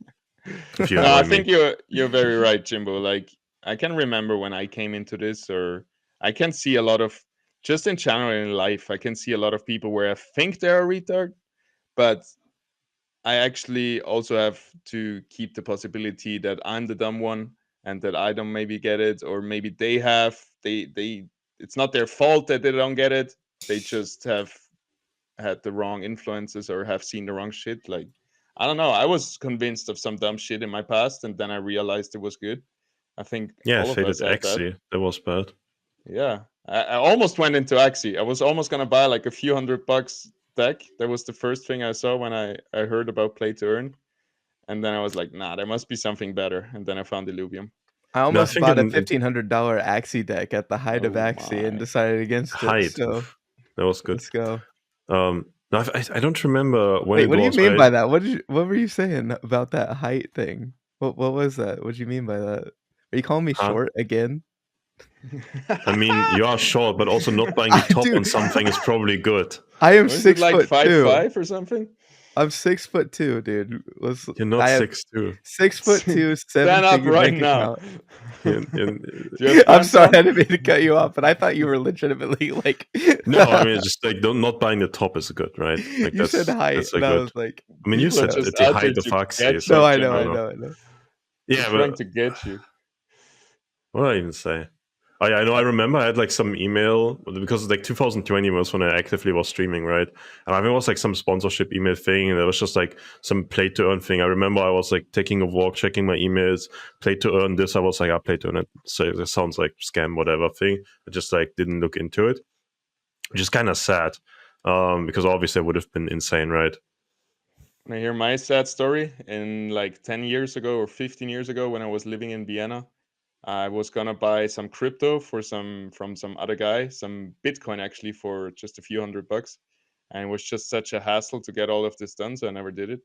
If you No, I annoy me. think you're very right, Jimbo. Like I can remember when I came into this, or I can see a lot of, just in general in life, I can see a lot of people where I think they're a retard, but I actually also have to keep the possibility that I'm the dumb one and that I don't maybe get it, or maybe they it's not their fault that they don't get it. They just have had the wrong influences or have seen the wrong shit. Like I don't know. I was convinced of some dumb shit in my past, and then I realized it was good. I think Yeah, all of faded us had that. Axie. That was bad. Yeah, I almost went into Axie. I was almost gonna buy like a few $100 deck. That was the first thing I saw when I heard about play to earn, and then I was like, nah, there must be something better. And then I found Illuvium. I No, I almost think bought a in $1,500 Axie deck at the height of Oh Axie and my! decided against it. height, So oof, that was good. let's go. No, I don't remember when Wait, it what do you was. mean by that? What were you saying about that height thing? What was that? What do you mean by that? Are you calling me Huh? short again? I mean, you are short, but also not buying the top on Dude, something is probably good. I am Was it like 6'2". 5'5" or something? I'm 6'2", dude. You're not I have 6'2". 6'2", Stand up seven-figure right bank now. account. In, in, Do you have I'm pants sorry, on? I didn't mean to cut you off, but I thought you were legitimately like. no, I mean, it's just like not buying the top is good, right? Like You said height, that's a and I good. was like, I mean, you People are said what? just at the out there height of to Axie, get so No, you, I I know, don't I know. know, I know. They're Yeah, trying but to get you. what did I even say? Oh yeah, I know. I remember I had like some email because like 2020 was when I actively was streaming, right? And I think it was like some sponsorship email thing, and there was just like some play to earn thing. I remember I was like taking a walk, checking my emails, play to earn this. I was like, play to earn it. So it sounds like scam, whatever thing. I just like didn't look into it, which is kind of sad, because obviously it would have been insane, right? When I hear my sad story, in like 10 years ago or 15 years ago when I was living in Vienna, I was gonna buy some crypto from some other guy, some Bitcoin actually for just a few $100. And it was just such a hassle to get all of this done, so I never did it.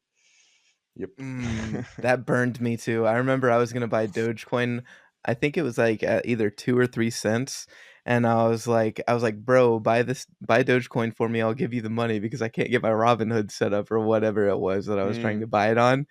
Yep. That burned me too. I remember I was gonna buy Dogecoin. I think it was like at either 2 or 3 cents, and I was like, bro, buy Dogecoin for me. I'll give you the money because I can't get my Robinhood set up or whatever it was that I was trying Mm, to buy it on.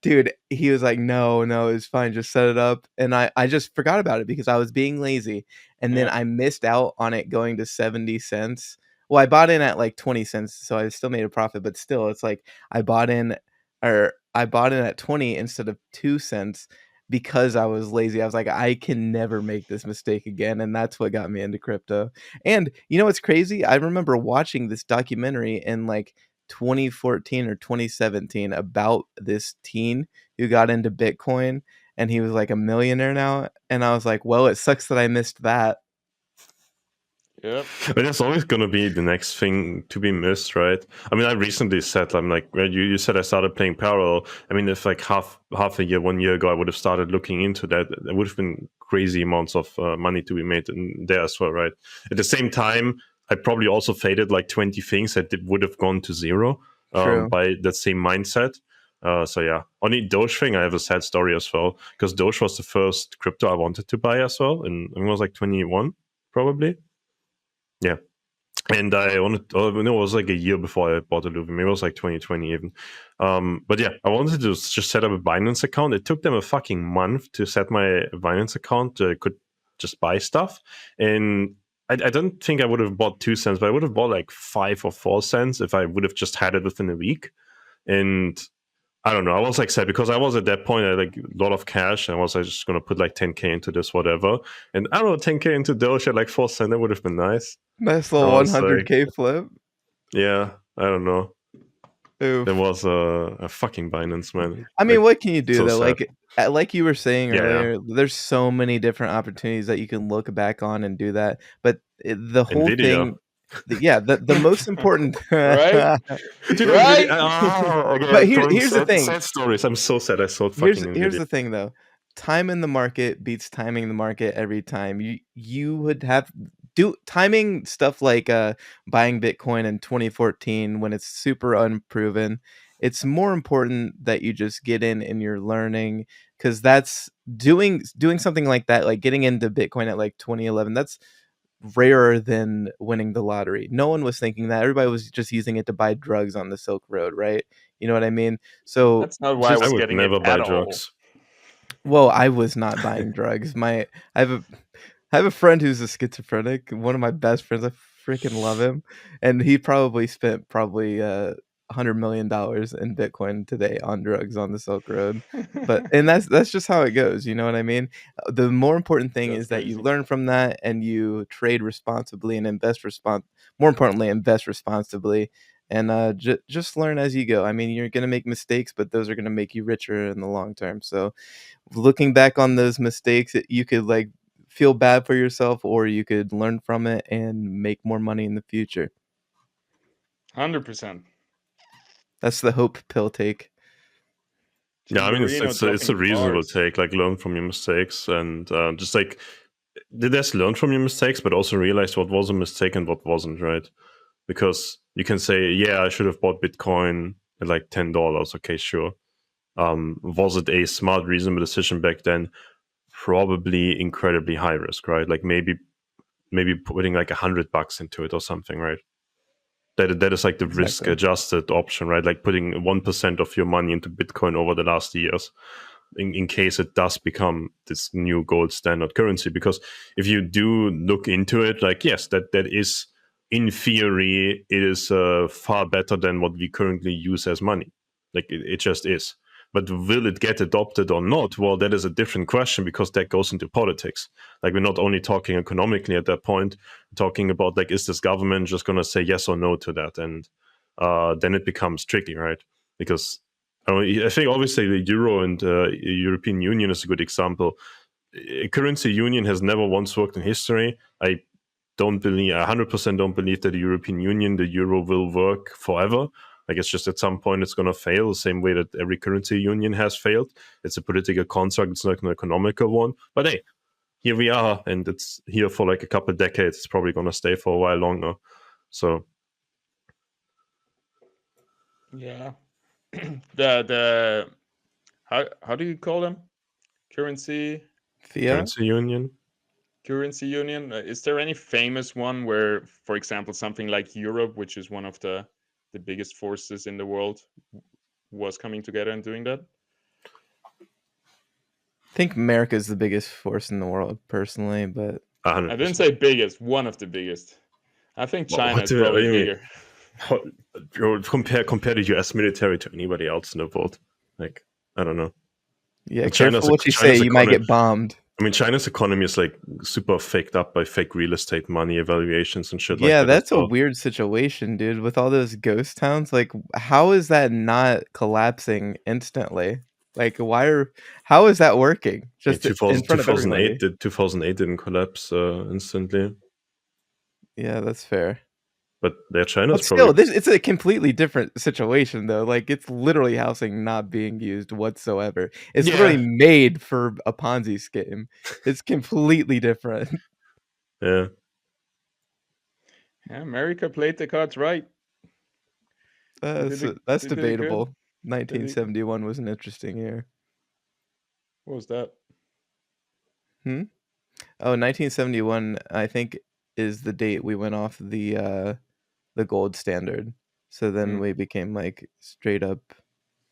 Dude, he was like, "No, no, it's fine, just set it up," and I just forgot about it because I was being lazy, and then yeah. I missed out on it going to 70 cents. Well, I bought in at, like, 20 cents, so I still made a profit, but still, it's like I bought in I bought in at 20 instead of 2 cents because I was lazy. I was like, "I can never make this mistake again," and that's what got me into crypto. And you know what's crazy? I remember watching this documentary in, like, 2014 or 2017 about this teen who got into Bitcoin, and he was like a millionaire now, and I was like, "Well, it sucks that I missed that." Yep. But there's always going to be the next thing to be missed, right? I mean, I recently said, I'm like, well, you said I started playing parallel. I mean, if like half a year, 1 year ago, I would have started looking into that, there would have been crazy amounts of money to be made in there as well, right? At the same time, I probably also faded like 20 things that would have gone to zero True. by that same mindset. So yeah, on the Doge thing, I have a sad story as well, because Doge was the first crypto I wanted to buy as well, and it was like 21 probably. Yeah. And I wanted, no, it was like a year before I bought Illuvium. Maybe it was like 2020 even. But yeah, I wanted to just set up a Binance account. It took them a fucking month to set my Binance account. I could just buy stuff. And I don't think I would have bought 2 cents, but I would have bought like 5 or 4 cents if I would have just had it within a week. And I don't know. I was like sad because I was at that point at like a lot of cash, and I was like, just gonna put like 10k into this, whatever. And I don't know, 10k into Doge at like 4 cents, that would have been nice. Nice I little was like, 100K flip. yeah, I don't know. Oof. There was a fucking Binance, man. I mean, Like, what can you do so though? sad. Like you were saying Yeah, yeah. earlier, there's so many different opportunities that you can look back on and do that. But the whole Nvidia. thing, the most important. Right? Dude, Right? okay, But here's the sad, thing. sad stories. I'm so sad I sold fucking Here's Nvidia. the thing though. Time in the market beats timing the market every time. You would have do timing stuff like buying Bitcoin in 2014 when it's super unproven. It's more important that you just get in and you're learning, because that's doing something like that, like getting into Bitcoin at like 2011. That's rarer than winning the lottery. No one was thinking that. Everybody was just using it to buy drugs on the Silk Road, right? You know what I mean? So That's not why I just was I would getting it never buy at all. drugs. well, I was not buying drugs. I have a friend who's a schizophrenic. One of my best friends. I freaking love him, and he probably spent $100 million in Bitcoin today on drugs on the Silk Road. But and that's just how it goes. You know what I mean? The more important thing That's is that you crazy. learn from that and you trade responsibly and more importantly, invest responsibly. And just learn as you go. I mean, you're gonna make mistakes, but those are gonna make you richer in the long term. So, looking back on those mistakes, you could like feel bad for yourself, or you could learn from it and make more money in the future. 100%. That's the hope pill take. Yeah, I mean, Marino it's a dropping reasonable bars. take. Like, learn from your mistakes, and just like there's learn from your mistakes, but also realize what was a mistake and what wasn't, right? Because you can say, yeah, I should have bought Bitcoin at like $10. Okay, sure. Was it a smart, reasonable decision back then? Probably incredibly high risk, right? Like maybe putting like $100 into it or something, right? That is like the Exactly. risk adjusted option, right? Like putting 1% of your money into Bitcoin over the last years, in case it does become this new gold standard currency. Because if you do look into it, like, yes, that is, in theory, it is far better than what we currently use as money. Like it just is. But will it get adopted or not? Well, that is a different question, because that goes into politics. Like, we're not only talking economically at that point, we're talking about, like, is this government just going to say yes or no to that? And then it becomes tricky, right? Because I think obviously the euro and European Union is a good example. A currency union has never once worked in history. I 100% don't believe that the European Union, the euro, will work forever. Like, it's just at some point it's going to fail, the same way that every currency union has failed. It's a political construct, it's not an economical one. But hey, here we are, and it's here for like a couple of decades. It's probably going to stay for a while longer. So Yeah. the how do you call them? Currency currency union. union. Is there any famous one where, for example, something like Europe, which is one of the biggest forces in the world, was coming together and doing that? I think America is the biggest force in the world, personally, but 100%. I didn't say biggest, one of the biggest. I think China What is do probably you mean? bigger. Compare the US military to anybody else in the world. Like, I don't know. yeah, China's careful what you say. China's You might economy. get bombed. I mean, China's economy is like super faked up by fake real estate money evaluations and shit like Yeah, that as that's a well. weird situation, dude. With all those ghost towns, like, how is that not collapsing instantly? Like, how is that working? In Just in front of everybody. 2008 didn't collapse instantly, Yeah, that's fair. but China's But still, probably. it's a completely different situation, though. Like, it's literally housing not being used whatsoever. It's literally Yeah, made for a Ponzi scheme. It's completely different. yeah. Yeah, America played the cards right. That's They that's did it good. debatable. 1971 was an interesting year. What was that? Oh, 1971, I think, is the date we went off the gold standard. So then Hmm. we became like straight up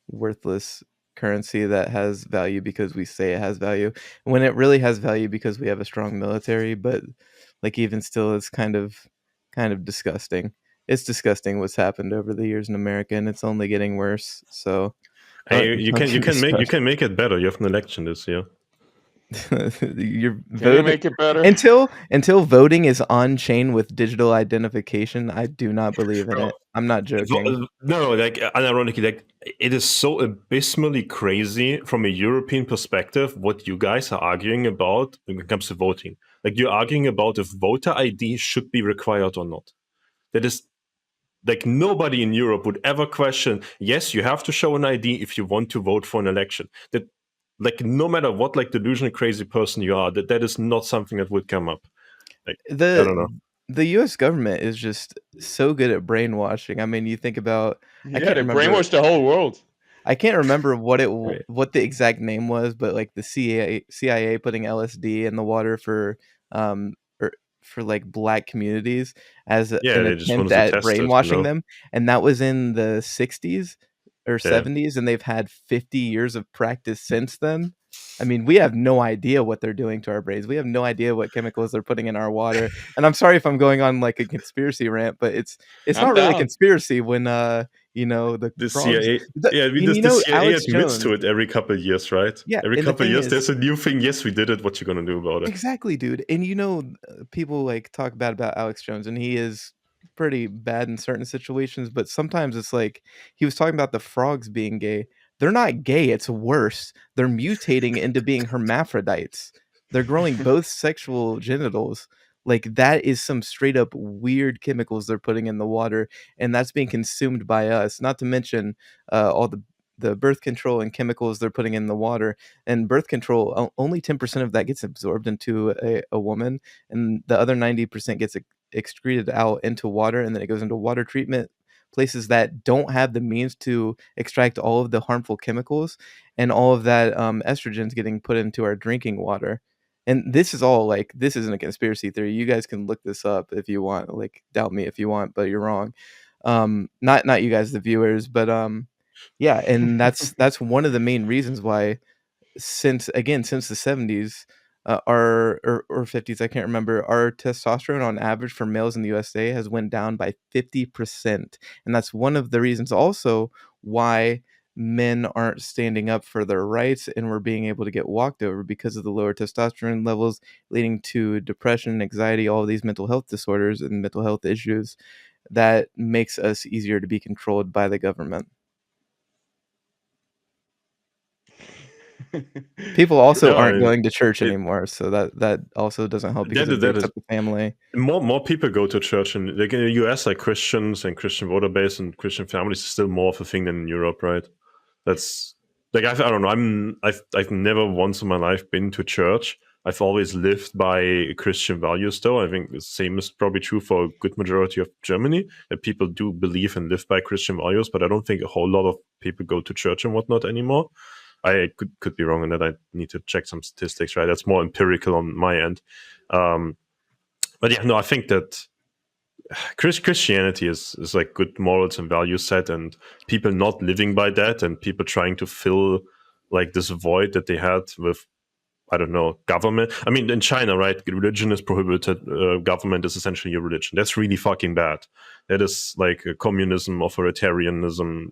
worthless currency that has value because we say it has value, when it really has value because we have a strong military. But like, even still, it's kind of disgusting. It's disgusting what's happened over the years in America, and it's only getting worse. So Hey, you Don't can you get me can make you started. can make it better. You have an election this year. You're Can you voting make it better? until voting is on chain with digital identification. I do not believe in Bro, it. I'm not joking. No, like unironically, like it is so abysmally crazy from a European perspective what you guys are arguing about when it comes to voting. Like you're arguing about if voter ID should be required or not. That is like nobody in Europe would ever question, yes, you have to show an ID if you want to vote for an election. That like no matter what like delusional crazy person you are, that is not something that would come up. Like I don't know. The US government is just so good at brainwashing. I mean, you think about I Yeah, can't they remember brainwashed the whole world. Right. what the exact name was, but like the CIA putting LSD in the water or for like black communities as Yeah, an they just attempt wanted to at test it, brainwashing them, and that was in the 60s or Yeah. 70s, and they've had 50 years of practice since then. I mean, we have no idea what they're doing to our brains. We have no idea what chemicals they're putting in our water. And I'm sorry if I'm going on like a conspiracy rant, but it's I'm not really a down. conspiracy when the The frogs. CIA, yeah, You the know, CIA Alex admits to Jones. it every couple of years, right? Yeah, Every and the couple of thing years, is, there's a new thing. Yes, we did it. What you gonna do about it? exactly, dude. And people like talk bad about Alex Jones, and he is pretty bad in certain situations. But sometimes it's like he was talking about the frogs being gay. They're not gay. It's worse. They're mutating into being hermaphrodites. They're growing both sexual genitals. Like that is some straight up weird chemicals they're putting in the water, and that's being consumed by us. Not to mention all the birth control and chemicals they're putting in the water, and birth control only 10% of that gets absorbed into a woman, and the other 90% gets excreted out into water, and then it goes into water treatment places that don't have the means to extract all of the harmful chemicals, and all of that estrogen's getting put into our drinking water. And this is all like, this isn't a conspiracy theory. You guys can look this up if you want, like doubt me if you want, but you're wrong. Not you guys, the viewers, but yeah, and that's one of the main reasons why, since the 70s, our or 50s, I can't remember, our testosterone on average for males in the USA has went down by 50%. And that's one of the reasons also why men aren't standing up for their rights, and we're being able to get walked over because of the lower testosterone levels, leading to depression, anxiety, all of these mental health disorders and mental health issues that makes us easier to be controlled by the government. People also No, aren't going to church it, anymore, so that also doesn't help because it that breaks is up the family. more people go to church, and like in the US, like Christians and Christian voter base and Christian families is still more of a thing than in Europe, right? That's like I don't know. I've never once in my life been to church. I've always lived by Christian values, though. I think the same is probably true for a good majority of Germany, that people do believe and live by Christian values, but I don't think a whole lot of people go to church and whatnot anymore. I could be wrong in that. I need to check some statistics, right? That's more empirical on my end. Um, but yeah, no, I think that Christianity is like good morals and value set, and people not living by that, and people trying to fill like this void that they had with, I don't know, government. I mean, in China, right, religion is prohibited. Government is essentially your religion. That's really fucking bad. That is like a communism, authoritarianism,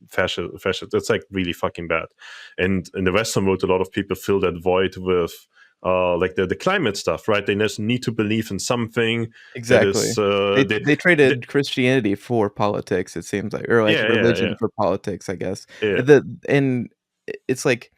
fascist. That's like really fucking bad. And in the Western world, a lot of people fill that void with like the climate stuff, right? They just need to believe in something that is Exactly. They they traded Christianity for politics, it seems like, or like yeah religion for politics, I guess. yeah And it's like,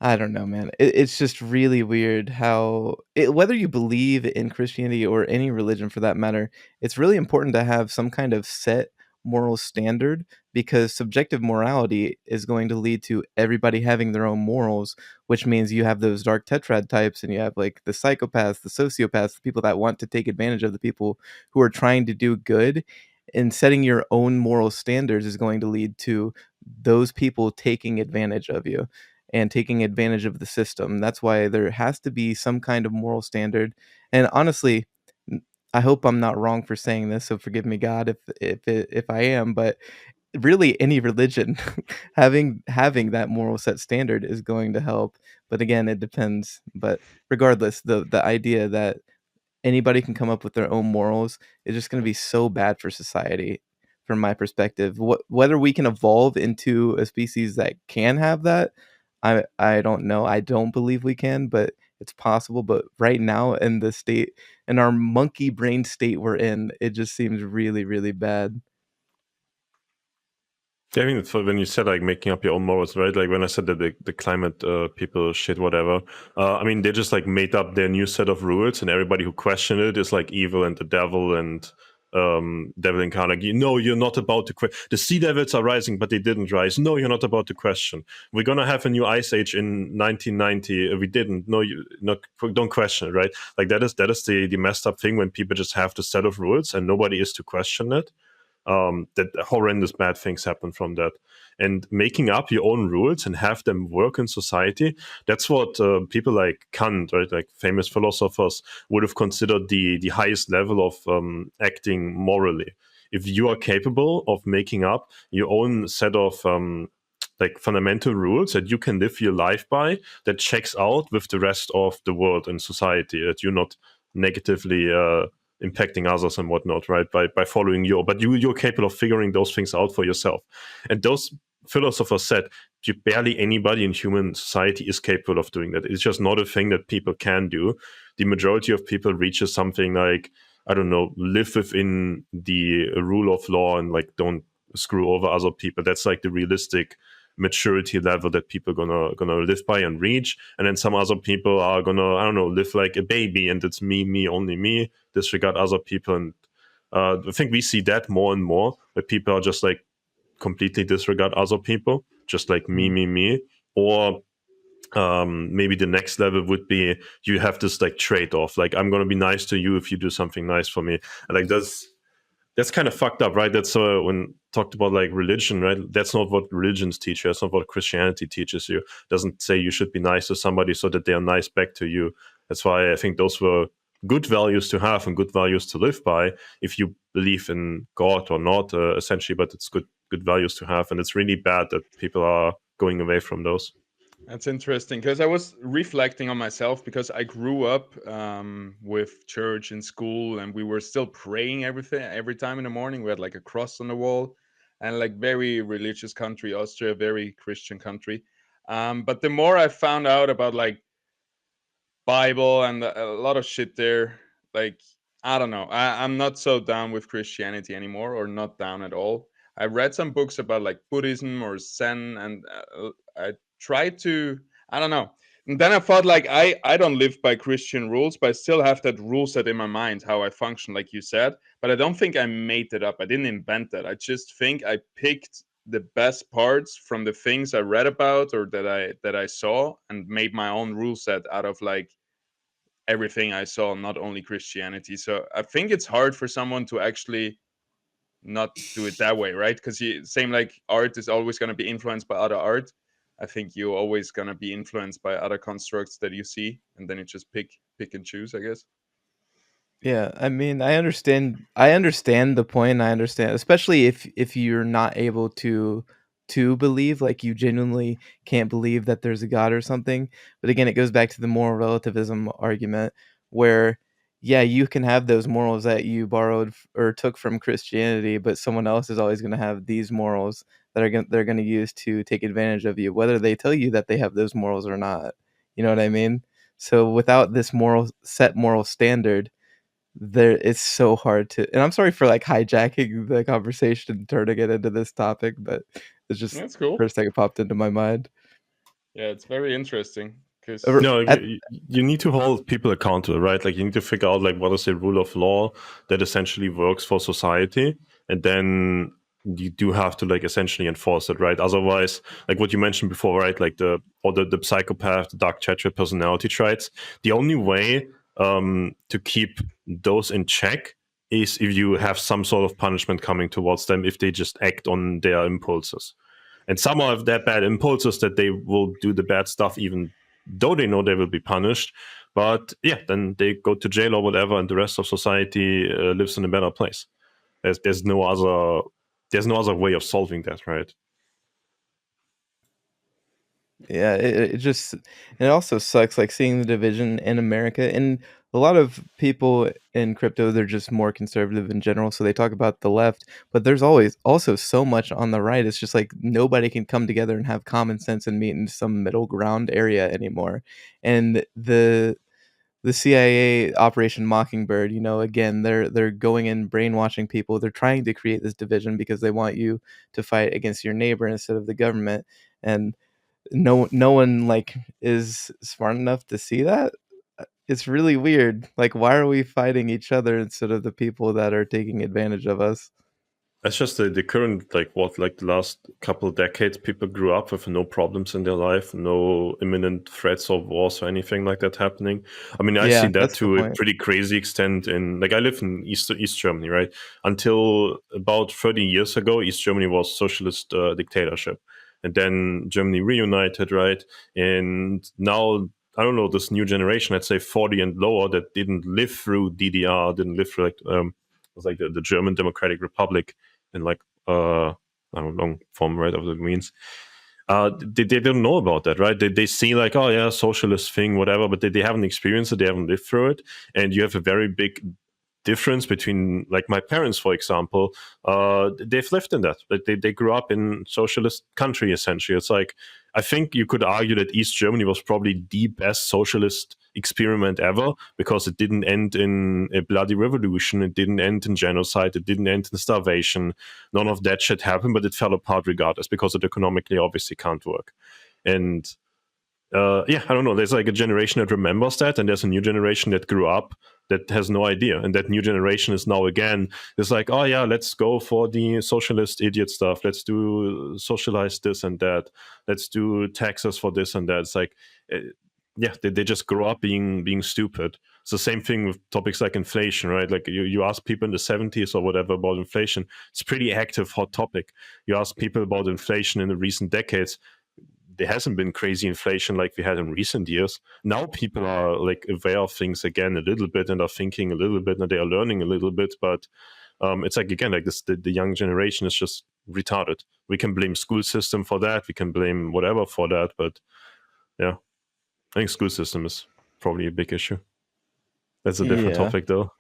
I don't know, man. It's just really weird how whether you believe in Christianity or any religion for that matter, it's really important to have some kind of set moral standard, because subjective morality is going to lead to everybody having their own morals, which means you have those dark tetrad types, and you have like the psychopaths, the sociopaths, the people that want to take advantage of the people who are trying to do good. And setting your own moral standards is going to lead to those people taking advantage of you and taking advantage of the system. That's why there has to be some kind of moral standard. And honestly, I hope I'm not wrong for saying this, so forgive me, God, if I am. But really, any religion having that moral set standard is going to help. But again, it depends. But regardless, the idea that anybody can come up with their own morals is just going to be so bad for society. from my perspective. Whether we can evolve into a species that can have that, I don't know. I don't believe we can, but it's possible. But right now, in the state, in our monkey brain state we're in, it just seems really, really bad. Yeah, I mean, it's when you said like making up your own morals, right? Like when I said that the climate people shit, whatever. I mean, they just like made up their new set of rules, and everybody who questioned it is like evil and the devil and devil incarnate. No, you're not about to question. The sea devils are rising, but they didn't rise. No, you're not about to question. We're gonna have a new ice age in 1990. We didn't. No, you not. Don't question it, right? Like that is the messed up thing when people just have the set of rules and nobody is to question it. That horrendous bad things happen from that. And making up your own rules and have them work in society, that's what people like Kant, right, like famous philosophers, would have considered the highest level of acting morally. If you are capable of making up your own set of like fundamental rules that you can live your life by, that checks out with the rest of the world and society, that you're not negatively impacting others and whatnot, right? By following but you're capable of figuring those things out for yourself. And those philosophers said barely anybody in human society is capable of doing that. It's just not a thing that people can do. The majority of people reaches something like, I don't know, live within the rule of law and like don't screw over other people. That's like the realistic maturity level that people gonna live by and reach. And then some other people are gonna, I don't know, live like a baby and it's me, only me, disregard other people. And I think we see that more and more, where people are just like completely disregard other people, just like me. Or maybe the next level would be you have this like trade-off, like I'm gonna be nice to you if you do something nice for me. And like that's kind of fucked up, right? That's when talked about like religion, right? That's not what religions teach you. That's not what Christianity teaches you. It doesn't say you should be nice to somebody so that they are nice back to you. That's why I think those were good values to have and good values to live by, if you believe in God or not, essentially. But it's good values to have, and it's really bad that people are going away from those. That's interesting, because I was reflecting on myself, because I grew up with church in school, and we were still praying every time in the morning. We had like a cross on the wall, and like very religious country, Austria, very Christian country. But the more I found out about like Bible and a lot of shit there, like I don't know, I'm not so down with Christianity anymore, or not down at all. I read some books about like Buddhism or Zen, and I tried to, I don't know. And then I thought like I don't live by Christian rules, but I still have that rule set in my mind how I function, like you said. But I don't think I made it up. I didn't invent that. I just think I picked the best parts from the things I read about or that I saw, and made my own rule set out of like everything I saw, not only Christianity. So I think it's hard for someone to actually not do it that way, right? Because same like art is always going to be influenced by other art. I think you're always going to be influenced by other constructs that you see, and then you just pick and choose, I guess. Yeah, I mean, I understand the point. I understand, especially if you're not able to believe, like you genuinely can't believe that there's a God or something. But again, it goes back to the moral relativism argument, where yeah, you can have those morals that you borrowed or took from Christianity, but someone else is always going to have these morals that they're going to use to take advantage of you, whether they tell you that they have those morals or not. You know what I mean? So without this moral standard, there it's so hard to, and I'm sorry for like hijacking the conversation and turning it into this topic, but it's just That's cool. first thing that popped into my mind. Yeah, it's very interesting because No, At, you need to hold people accountable, right? Like you need to figure out like what is the rule of law that essentially works for society, and then you do have to like essentially enforce it, right? Otherwise, like what you mentioned before, right? Like the psychopath, the dark chatter personality traits. The only way to keep those in check is if you have some sort of punishment coming towards them if they just act on their impulses. And some have that bad impulses that they will do the bad stuff even though they know they will be punished. But yeah, then they go to jail or whatever, and the rest of society lives in a better place. There's no other way of solving that, right? Yeah, it just it also sucks, like, seeing the division in America, and a lot of people in crypto, they're just more conservative in general, so they talk about the left, but there's always also so much on the right, it's just like nobody can come together and have common sense and meet in some middle ground area anymore, and the CIA Operation Mockingbird, you know, again, they're going and brainwashing people, they're trying to create this division because they want you to fight against your neighbor instead of the government, and no one, like, is smart enough to see that? It's really weird. Like, why are we fighting each other instead of the people that are taking advantage of us? It's just the current, like the last couple of decades, people grew up with no problems in their life, no imminent threats of wars or anything like that happening. I mean, I see Yeah, that that's the to a point. pretty crazy extent in, like, I live in East Germany, right? Until about 30 years ago, East Germany was socialist dictatorship. And then Germany reunited, right? And now, I don't know, this new generation, let's say 40 and lower, that didn't live through DDR, didn't live through, it was like the German Democratic Republic, in like I don't know, long form, right, of the means. They don't know about that, right? They see like, oh yeah, socialist thing, whatever, but they haven't experienced it, they haven't lived through it, and you have a very big difference between, like, my parents, for example. They've lived in that. Like, they grew up in socialist country, essentially. It's like, I think you could argue that East Germany was probably the best socialist experiment ever, because it didn't end in a bloody revolution, it didn't end in genocide, it didn't end in starvation. None of that shit happened, but it fell apart regardless, because it economically obviously can't work. And yeah, I don't know. There's like a generation that remembers that, and there's a new generation that grew up that has no idea. And that new generation is now again, it's like, oh yeah, let's go for the socialist idiot stuff. Let's do socialize this and that. Let's do taxes for this and that. It's like, yeah, they just grow up being stupid. It's the same thing with topics like inflation, right? Like, you ask people in the 70s or whatever about inflation, it's a pretty active, hot topic. You ask people about inflation in the recent decades, there hasn't been crazy inflation like we had in recent years. Now people are like aware of things again a little bit, and are thinking a little bit, and they are learning a little bit. But it's like, again, like this, the young generation is just retarded. We can blame school system for that. We can blame whatever for that. But yeah, I think school system is probably a big issue. That's a different Yeah. topic though.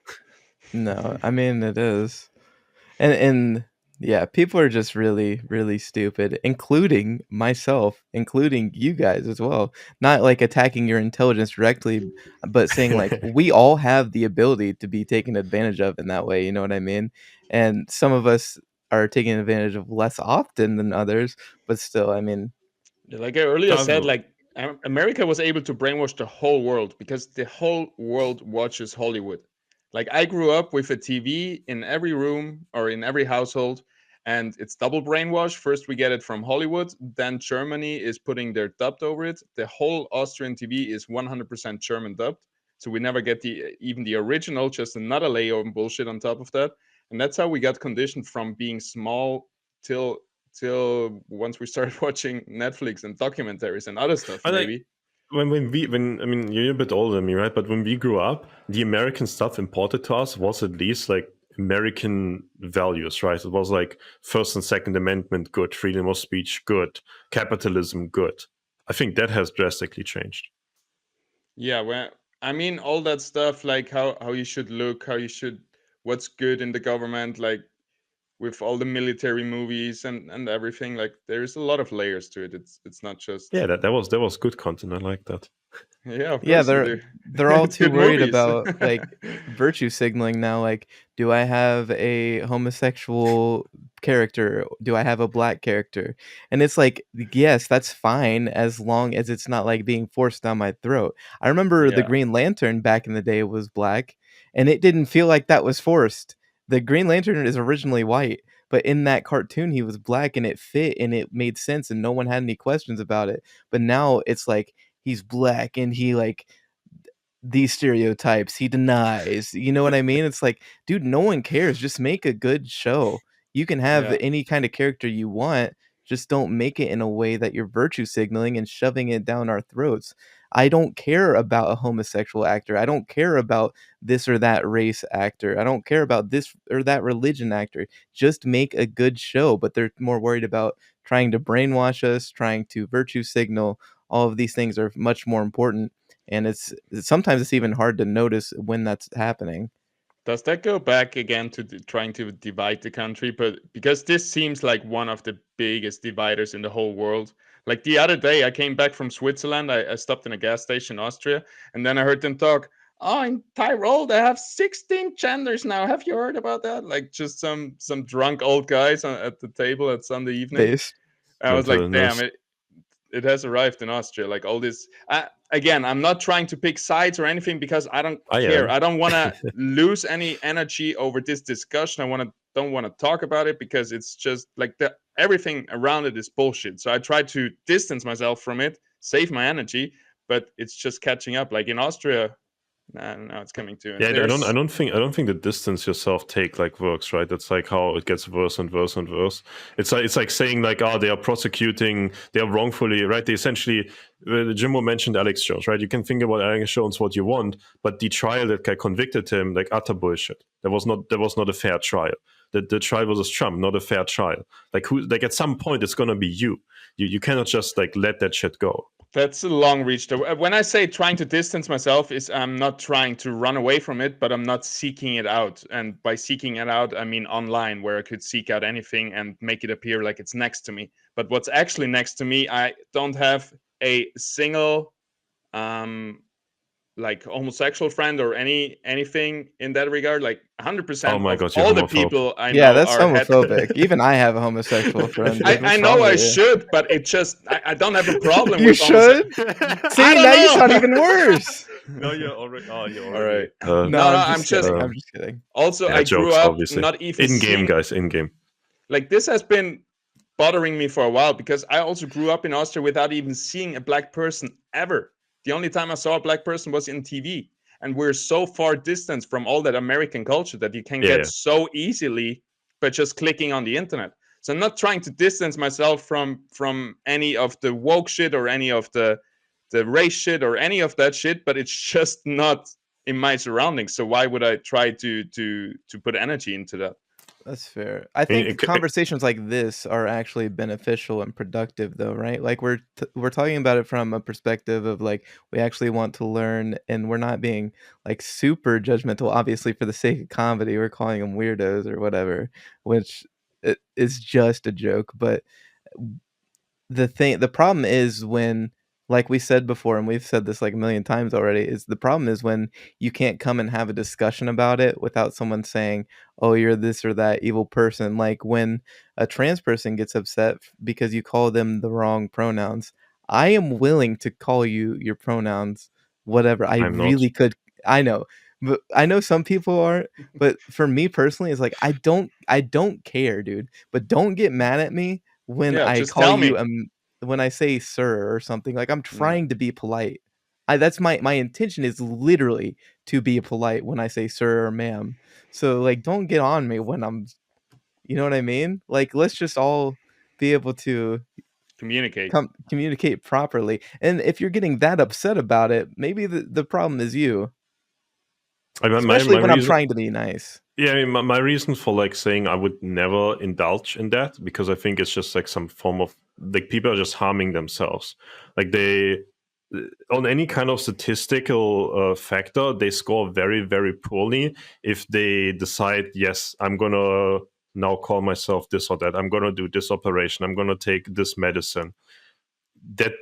No, I mean, it is. And yeah, people are just really, really stupid, including myself, including you guys as well. Not like attacking your intelligence directly, but saying like we all have the ability to be taken advantage of in that way, you know what I mean? And some of us are taken advantage of less often than others, but still, I mean, Like I earlier said, like America was able to brainwash the whole world because the whole world watches Hollywood. Like I grew up with a TV in every room or in every household, and it's double brainwash. First, we get it from Hollywood, then Germany is putting their dubbed over it. The whole Austrian TV is 100% German dubbed, so we never get the even the original, just another layer of bullshit on top of that. And that's how we got conditioned from being small till once we started watching Netflix and documentaries and other stuff, I like, maybe. when I mean, you're a bit older than me, right? But when we grew up, the American stuff imported to us was at least like American values, right? It was like First and Second Amendment, good; freedom of speech, good; capitalism, good. I think that has drastically changed. Yeah, well, I mean, all that stuff, like how you should look, how you should, what's good in the government, like with all the military movies and everything. Like there's a lot of layers to it. It's not just Yeah, that was good content. I like that. yeah, of yeah, course, they're all it's too good worried movies. about like virtue signaling now. Like, do I have a homosexual character? Do I have a black character? And it's like, yes, that's fine as long as it's not like being forced down my throat. I remember the Yeah, Green Lantern back in the day was black, and it didn't feel like that was forced. The Green Lantern is originally white, but in that cartoon he was black, and it fit and it made sense, and no one had any questions about it. But now it's like he's black and he like these stereotypes, he denies, you know what I mean? It's like, dude, no one cares, just make a good show. You can have yeah. any kind of character you want, just don't make it in a way that you're virtue signaling and shoving it down our throats. I don't care about a homosexual actor, I don't care about this or that race actor, I don't care about this or that religion actor, just make a good show. But they're more worried about trying to brainwash us, trying to virtue signal, all of these things are much more important, and sometimes it's even hard to notice when that's happening. Does that go back again to trying to divide the country? But because this seems like one of the biggest dividers in the whole world. Like the other day, I came back from Switzerland. I stopped in a gas station in Austria, and then I heard them talk. Oh, in Tyrol, they have 16 genders now. Have you heard about that? Like just some drunk old guys at the table at Sunday evening. Based. I was like, Mental damn, illness. it has arrived in Austria. Like all this. Again, I'm not trying to pick sides or anything because I don't I care. am. I don't want to lose any energy over this discussion. Don't want to talk about it because it's just like everything around it is bullshit. So I try to distance myself from it, save my energy, but it's just catching up. Like in Austria, now it's coming to. Yeah, I don't think the distance yourself take like works, right? That's like how it gets worse and worse and worse. It's like saying like, oh, they are prosecuting, they are wrongfully, right? They essentially, Jimbo mentioned Alex Jones, right? You can think about Alex Jones what you want, but the trial that convicted him, like utter bullshit. There was not a fair trial. The trial was a Trump, not a fair trial. Like at some point it's gonna be you. You cannot just like let that shit go. That's a long reach. When I say trying to distance myself, is I'm not trying to run away from it, but I'm not seeking it out. And by seeking it out, I mean online, where I could seek out anything and make it appear like it's next to me. But what's actually next to me, I don't have a single like homosexual friend or anything in that regard. Like 100% Oh my of God, you're all the homophobe. people I Yeah, know that's are homophobic. Even I have a homosexual friend. Dude. I What's know wrong I with you? should, but it just I don't have a problem You with should? See, I don't now you know. sound even worse. No, you're already. Oh, you're All already. right. No, I'm just kidding. uh, I'm just kidding. Also, Yeah, I grew jokes, up obviously. not even In game, seeing guys, in game. like this has been bothering me for a while because I also grew up in Austria without even seeing a black person ever. The only time I saw a black person was in TV, and we're so far distanced from all that American culture that you can get so easily by just clicking on the internet. So I'm not trying to distance myself from any of the woke shit or any of the race shit or any of that shit, but it's just not in my surroundings. So why would I try to put energy into that? That's fair. I mean, think conversations like this are actually beneficial and productive, though, right? Like we're talking about it from a perspective of like we actually want to learn, and we're not being like super judgmental. Obviously, for the sake of comedy, we're calling them weirdos or whatever, which is just a joke. But the problem is when, like we said before, and we've said this like a million times already, is the problem is when you can't come and have a discussion about it without someone saying, oh, you're this or that evil person. Like when a trans person gets upset because you call them the wrong pronouns, I am willing to call you your pronouns, whatever. I'm not. Could. I know, but I know some people aren't. But for me personally, it's like I don't care, dude. But don't get mad at me when Yeah, I just call tell you me. when I say sir or something. Like I'm Yeah. trying to be polite. That's my intention is literally to be polite when I say sir or ma'am. So like don't get on me when I'm, you know what I mean? Like let's just all be able to Communicate. communicate properly. And if you're getting that upset about it, maybe the problem is you. I mean, Especially my when I'm reason, trying to be nice. yeah, I mean, my reason for like saying I would never indulge in that, because I think it's just like some form of like people are just harming themselves. Like they on any kind of statistical factor, they score very, very poorly if they decide, yes, I'm gonna now call myself this or that. I'm gonna do this operation. I'm gonna take this medicine. That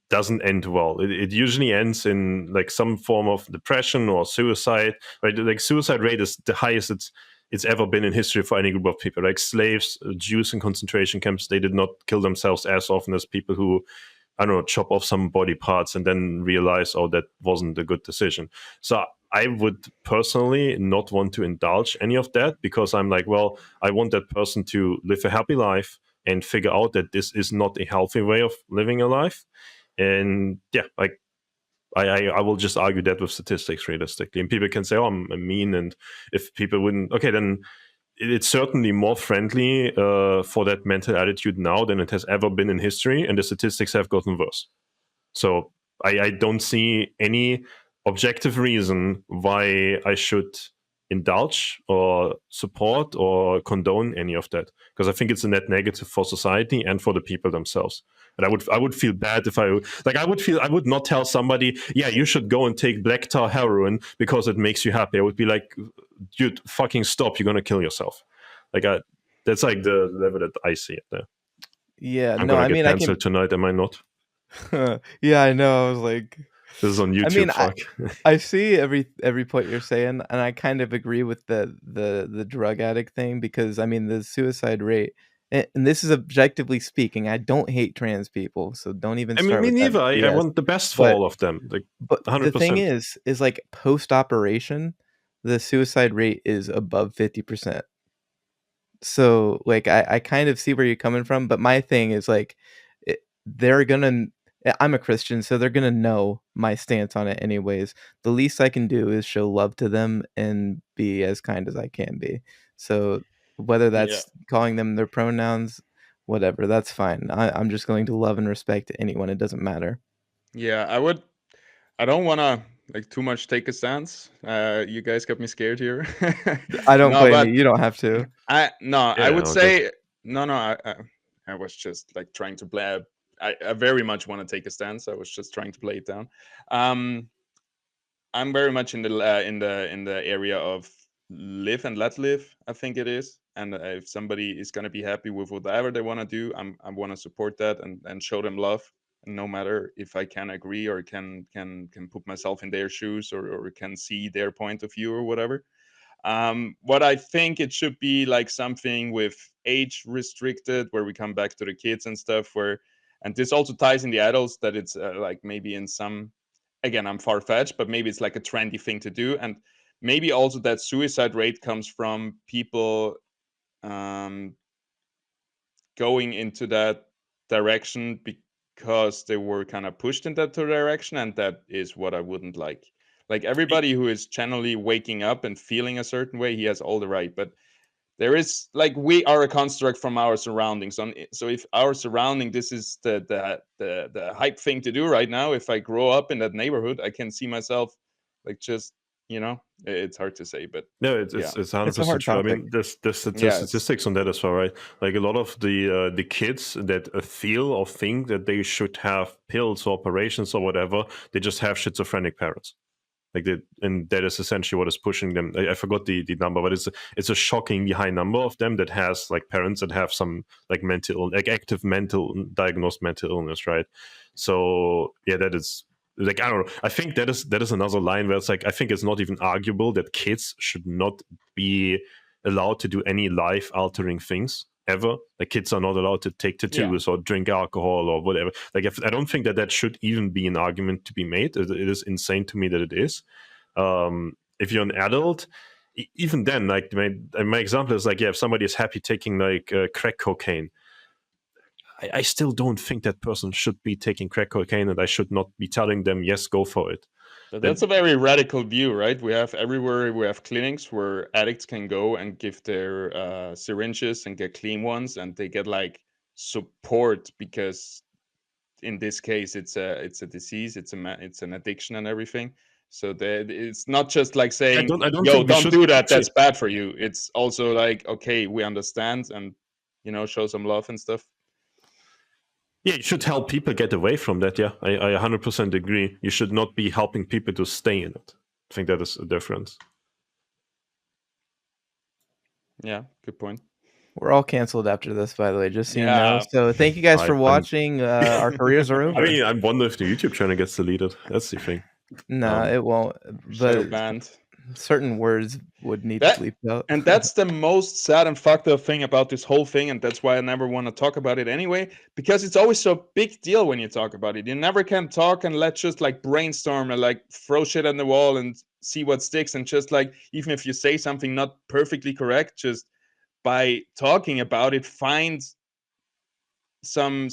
doesn't end well. It usually ends in like some form of depression or suicide. Right, like suicide rate is the highest it's ever been in history for any group of people. Like slaves, Jews in concentration camps, they did not kill themselves as often as people who, I don't know, chop off some body parts and then realize, oh, that wasn't a good decision. So I would personally not want to indulge any of that, because I'm like, well, I want that person to live a happy life and figure out that this is not a healthy way of living a life. And yeah, like I will just argue that with statistics realistically. And people can say, oh, I'm mean. And if people wouldn't, okay, then it's certainly more friendly for that mental attitude now than it has ever been in history. And the statistics have gotten worse. So I don't see any objective reason why I should indulge or support or condone any of that, because I think it's a net negative for society and for the people themselves. And I would feel bad if I would not tell somebody, yeah, you should go and take black tar heroin because it makes you happy. I would be like, dude, fucking stop, you're gonna kill yourself. That's like the level that I see it there. Yeah, I'm no, gonna I get mean, I can. cancelled tonight, am I not? Yeah, I know. I was like, This is on YouTube. I mean, fuck. I see every point you're saying, and I kind of agree with the drug addict thing, because I mean the suicide rate, and this is objectively speaking. I don't hate trans people, so don't even I mean, start me with that neither. I BS. want the best for But all of them. Like but the thing 100%. is like post operation, the suicide rate is above 50%. So, like, I kind of see where you're coming from, but my thing is, like, they're gonna I'm a Christian, so they're gonna know my stance on it anyways. The least I can do is show love to them and be as kind as I can be. So, whether Yeah. that's calling them their pronouns, whatever, that's fine. I'm just going to love and respect anyone, it doesn't matter. Yeah, I don't want to like too much take a stance. You guys got me scared here. I don't No, blame you, but you don't have to. I Yeah, would no, say no. I was just like trying to play. I very much want to take a stance. I was just trying to play it down. Um, I'm very much in the area of live and let live. I think it is, and if somebody is gonna be happy with whatever they want to do, I want to support that and show them love. No matter if I can agree or can put myself in their shoes or can see their point of view or whatever. What I think it should be like something with age restricted, where we come back to the kids and stuff. And this also ties in the adults, that it's like maybe in some, again, I'm far fetched, but maybe it's like a trendy thing to do. And maybe also that suicide rate comes from people um, going into that direction because they were kind of pushed in that direction. And that is what I wouldn't like. Like everybody who is generally waking up and feeling a certain way, he has all the right. But there is like, we are a construct from our surroundings. So if our surrounding, this is the hype thing to do right now. If I grow up in that neighborhood, I can see myself like just, it's hard to say, but No, it's yeah, it's It's a 100% hard true. I topic. mean, there's yeah, it's statistics on that as well, right? Like a lot of the kids that feel or think that they should have pills or operations or whatever, they just have schizophrenic parents. Like that, and that is essentially what is pushing them. I forgot the number, but it's a shockingly high number of them that has like parents that have some like active diagnosed mental illness, right? So yeah, that is like, I don't know. I think that is another line where it's like, I think it's not even arguable that kids should not be allowed to do any life altering things ever. Like kids are not allowed to take tattoos or drink alcohol or whatever. Like I don't think that should even be an argument to be made. It is insane to me that it is. If you're an adult, even then, like my example is like, yeah, if somebody is happy taking like crack cocaine, I still don't think that person should be taking crack cocaine, and I should not be telling them, yes, go for it. But that's a very radical view, right? We have clinics where addicts can go and give their syringes and get clean ones, and they get like support, because in this case it's a disease, it's an addiction and everything. So that it's not just like saying, I don't yo, think we don't should do that, actually. that's bad for you. It's also like, okay, we understand, and show some love and stuff. Yeah, you should help people get away from that. Yeah, I 100% agree. You should not be helping people to stay in it. I think that is a difference. Yeah, good point. We're all canceled after this, by the way, just so you know. Yeah. So thank you guys for I'm- watching. Our careers are I over. mean, I wonder if the YouTube channel gets deleted. That's the thing. No, it won't. Shadow But banned. certain words would need That- to bleep out. And that's the most sad and fucked up thing about this whole thing, and that's why I never want to talk about it anyway, because it's always so big deal when you talk about it. You never can talk and let's just like brainstorm and like throw shit on the wall and see what sticks, and just like, even if you say something not perfectly correct, just by talking about it, find some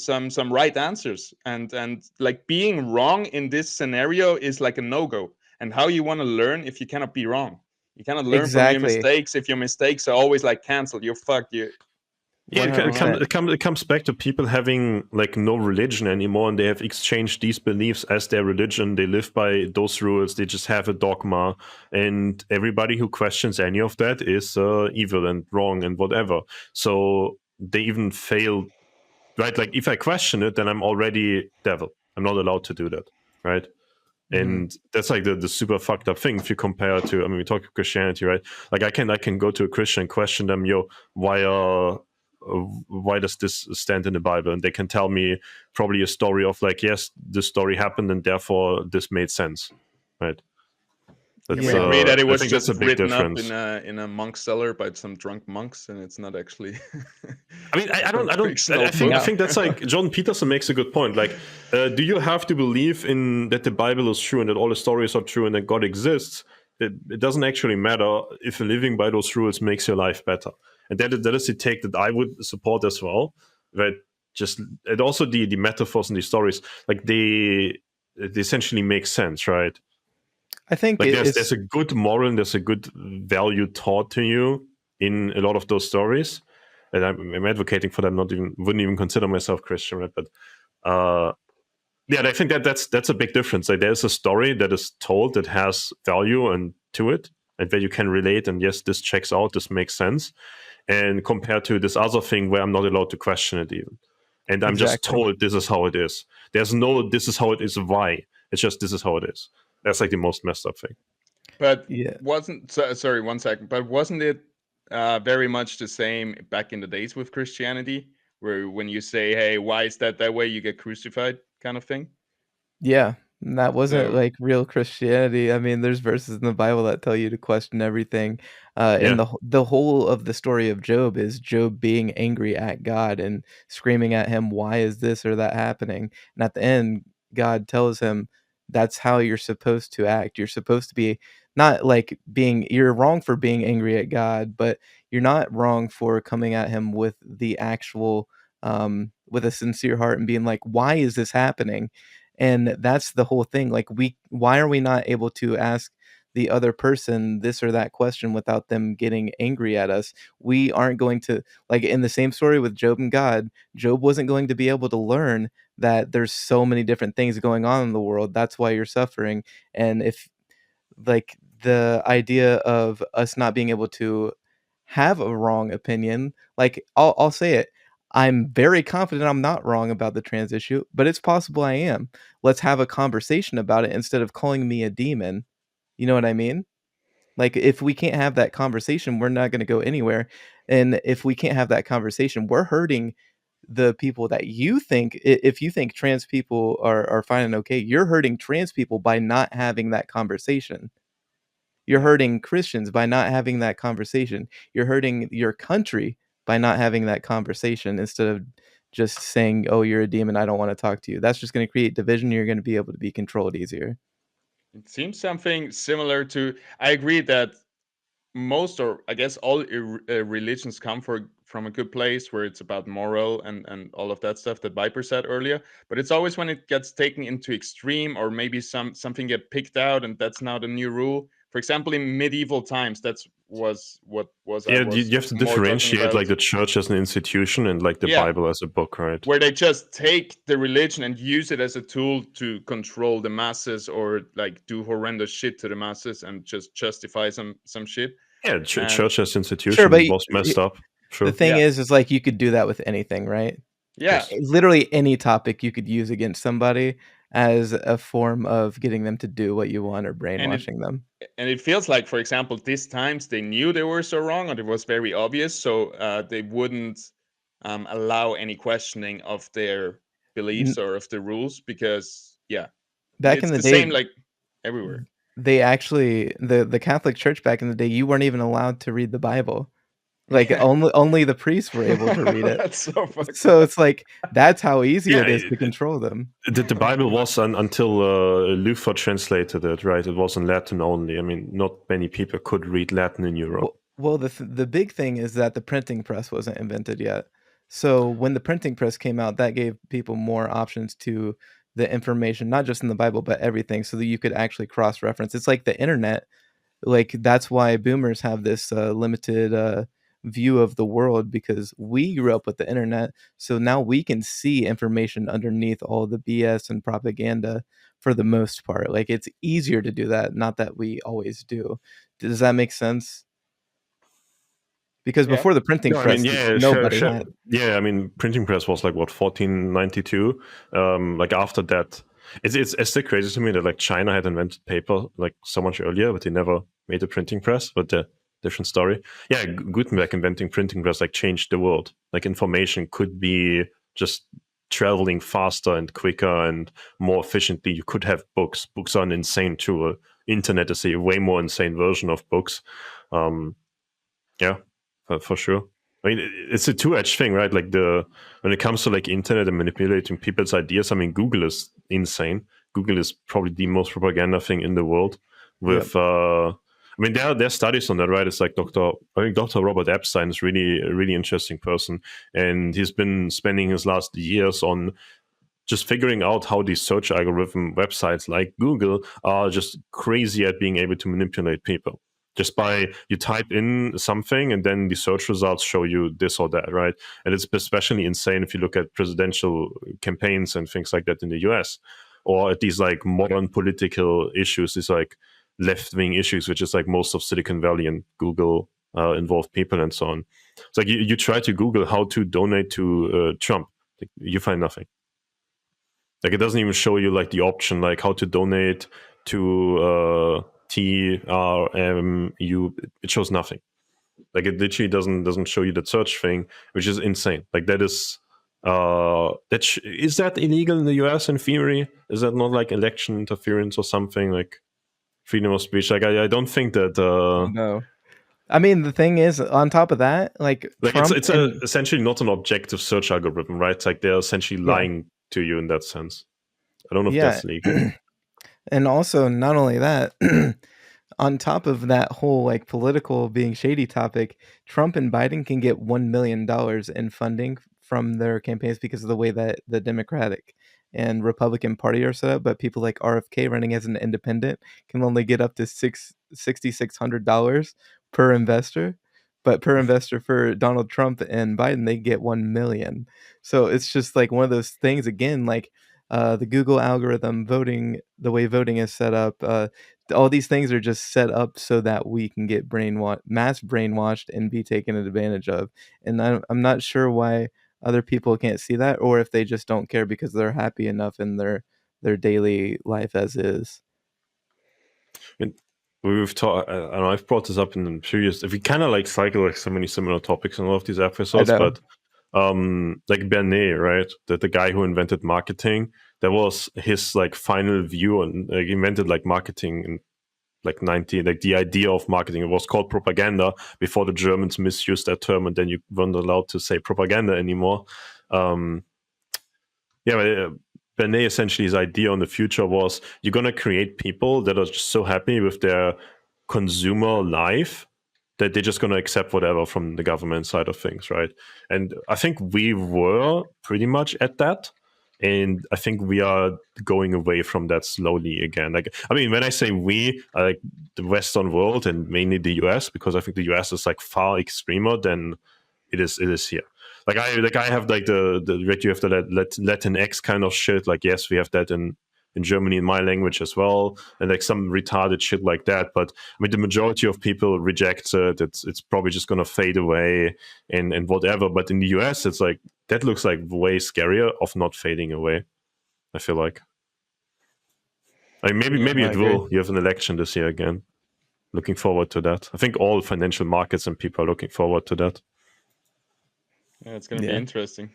right answers. And like, being wrong in this scenario is like a no-go. And how you want to learn if you cannot be wrong? You cannot learn from your Exactly. mistakes if your mistakes are always like canceled. You're fucked. Yeah, it, it, 100%. come, it comes back to people having like no religion anymore, and they have exchanged these beliefs as their religion. They live by those rules. They just have a dogma, and everybody who questions any of that is evil and wrong and whatever. So they even fail, right? Like if I question it, then I'm already devil. I'm not allowed to do that, right? And that's like the super fucked up thing if you compare to, I mean, we talk Christianity, right? Like I can go to a Christian and question them, yo, why does this stand in the Bible? And they can tell me probably a story of like, yes, this story happened and therefore this made sense, right? Can That's, we agree that it I was think that's a just big written up difference. in a monk cellar by some drunk monks, and it's not actually? I mean, a fictional I think book? that's like John Peterson makes a good point. Like, do you have to believe in that the Bible is true and that all the stories are true and that God exists? It doesn't actually matter if living by those rules makes your life better. And that is the take that I would support as well. Right? Just and also the metaphors and the stories, like they essentially make sense, right? I think Like it's there's a good moral and there's a good value taught to you in a lot of those stories, and I'm advocating for them. Not even wouldn't even consider myself Christian, right? But yeah, and I think that's a big difference. Like there's a story that is told that has value and to it, and where you can relate. And yes, this checks out. This makes sense. And compared to this other thing where I'm not allowed to question it even, and I'm just exactly. told this is how it is. There's no this is how it is. Why? It's just this is how it is. That's like the most messed up thing. But Yeah. sorry, 1 second. But wasn't it very much the same back in the days with Christianity, where when you say, "Hey, why is that way?" you get crucified, kind of thing. Yeah, and that wasn't, So like, real Christianity. I mean, there's verses in the Bible that tell you to question everything, and Yeah. the whole of the story of Job is Job being angry at God and screaming at him, "Why is this or that happening?" And at the end, God tells him, "That's how you're supposed to act. You're supposed to be not, like, being you're wrong for being angry at God, but you're not wrong for coming at him with the actual, with a sincere heart and being like, 'Why is this happening?'" And that's the whole thing, like, why are we not able to ask the other person this or that question without them getting angry at us? We aren't going to like, in the same story with Job and God, Job wasn't going to be able to learn that there's so many different things going on in the world, that's why you're suffering, and if like, the idea of us not being able to have a wrong opinion, like, I'll say it, I'm very confident I'm not wrong about the trans issue, but it's possible I am. Let's have a conversation about it instead of calling me a demon. You know what I mean? Like, if we can't have that conversation, we're not gonna go anywhere, and if we can't have that conversation, we're hurting the people that you think if you think trans people are fine and okay, you're hurting trans people by not having that conversation. You're yeah, hurting Christians by not having that conversation. You're hurting your country by not having that conversation instead of just saying, "Oh, you're a demon, I don't wanna talk to you." That's just gonna create division, you're gonna be able to be controlled easier. it seems something similar to. I agree that most, or I guess all religions come from a good place where it's about moral and all of that stuff that Viper said earlier. But it's always when it gets taken into extreme, or maybe something get picked out and that's now the new rule. For example, in medieval times, that's was what was I Yeah, was you have to more talking differentiate about. like the church as an institution and like the Yeah, Bible as a book, right? where they just take the religion and use it as a tool to control the masses, or like do horrendous shit to the masses and just justify some shit. Yeah, And church as Sure, but institution was messed up. the Sure. thing yeah, is, like, you could do that with anything, right? yeah, Yes. Literally any topic you could use against somebody as a form of getting them to do what you want or and it brainwashing them. and it feels like, for example, these times they knew they were so wrong, or it was very obvious, so they wouldn't allow any questioning of their N beliefs or of the rules, because yeah, Back in it's the the day, same like everywhere. they actually the Catholic Church back in the day, you weren't even allowed to read the Bible. Like, Yeah, only the priests were able to read it. that's so fucked So up. it's like, that's how easy Yeah, it is to control them. the Bible was until Luther translated it, right? It was in Latin only. I mean, not many people could read Latin in Europe. Well, the big thing is that the printing press wasn't invented yet. So when the printing press came out, that gave people more options to the information, not just in the Bible, but everything, so that you could actually cross-reference. It's like the internet. Like, that's why boomers have this, limited, view of the world because we grew up with the internet. So now we can see information underneath all the BS and propaganda for the most part. Like it's easier to do that, not that we always do. Does that make sense? Because Yeah. before the printing No, I mean, press, yeah, nobody had. yeah. I mean, printing press was like what 1492. Like after that, it's still crazy to me that like China had invented paper like so much earlier, but they never made a printing press. But different story. Yeah, Gutenberg inventing printing press like changed the world. Like information could be just traveling faster and quicker and more efficiently. You could have books. Books are an insane tool. Internet is a way more insane version of books. Yeah, for sure. I mean, it's a two-edged thing, right? Like when it comes to like internet and manipulating people's ideas, I mean, Google is insane. Google is probably the most propaganda thing in the world. With, I mean, there are studies on that, right? It's like I think Dr. Robert Epstein is really a really interesting person, and he's been spending his last years on just figuring out how these search algorithm websites like Google are just crazy at being able to manipulate people. Just by you type in something and then the search results show you this or that, right? And it's especially insane if you look at presidential campaigns and things like that in the US, or at these like modern political issues, these like left-wing issues, which is like most of Silicon Valley and Google involved people and so on. It's like you try to Google how to donate to Trump, like, you find nothing. Like it doesn't even show you like the option like how to donate to TRMU. It shows nothing. Like it literally doesn't show you that search thing, which is insane. Like that is is that illegal in the US in theory? Is that not like election interference or something like freedom of speech? Like I don't think that No. I mean, the thing is, on top of that, like Trump it's and essentially not an objective search algorithm, right? It's like they're essentially yeah, lying to you in that sense. I don't know if yeah, that's legal. and also not only that, on top of that whole like political being shady topic, Trump and Biden can get $1 million in funding from their campaigns because of the way that the Democratic and Republican Party are set up. But people like RFK running as an independent can only get up to $6,600 per investor. But per investor for Donald Trump and Biden, they get 1 million. So it's just like one of those things again, like the Google algorithm, voting, the way voting is set up, all these things are just set up so that we can get mass brainwashed and be taken advantage of. And I'm not sure why other people can't see that, or if they just don't care because they're happy enough in their daily life as is. And we've talked, I don't know, I've brought this up in the previous, if we kind of like cycle like so many similar topics in all of these I episodes, know. but like Bernet, right? The guy who invented marketing, that was his like final view on, like, he invented like marketing in like like the idea of marketing. It was called propaganda before the Germans misused that term, and then you weren't allowed to say propaganda anymore. Um, yeah, but, Bernet essentially his idea on the future was you're gonna create people that are just so happy with their consumer life that they're just gonna accept whatever from the government side of things, right? And I think we were pretty much at that. And I think we are going away from that slowly again. Like, I mean, when I say we, I like the Western world and mainly the US, because I think the US is like far extremer than it is here. Like I have like the right, you have the Latinx kind of shit. Like yes, we have that in Germany in my language as well, and like some retarded shit like that. But I mean, the majority of people reject it. It's probably just gonna fade away and whatever. But in the US, it's like that looks like way scarier of not fading away. I feel like. Like maybe Yeah. maybe I it agree. will. You have an election this year again. Looking forward to that. I think all financial markets and people are looking forward to that. Yeah, it's gonna be Yeah. interesting.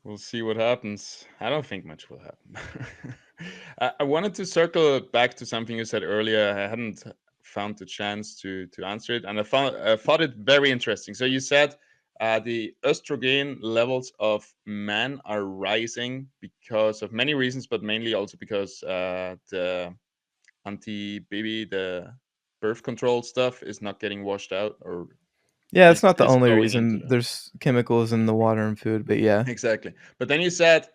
We'll see what happens. I don't think much will happen. I wanted to circle back to something you said earlier. I hadn't found the chance to answer it, and I thought it very interesting. So you said the estrogen levels of men are rising because of many reasons, but mainly also because the anti-baby, the birth control stuff is not getting washed out, or Yeah, it's it not the is only going into reason. the There's chemicals in the water and food, but yeah. exactly. But then you said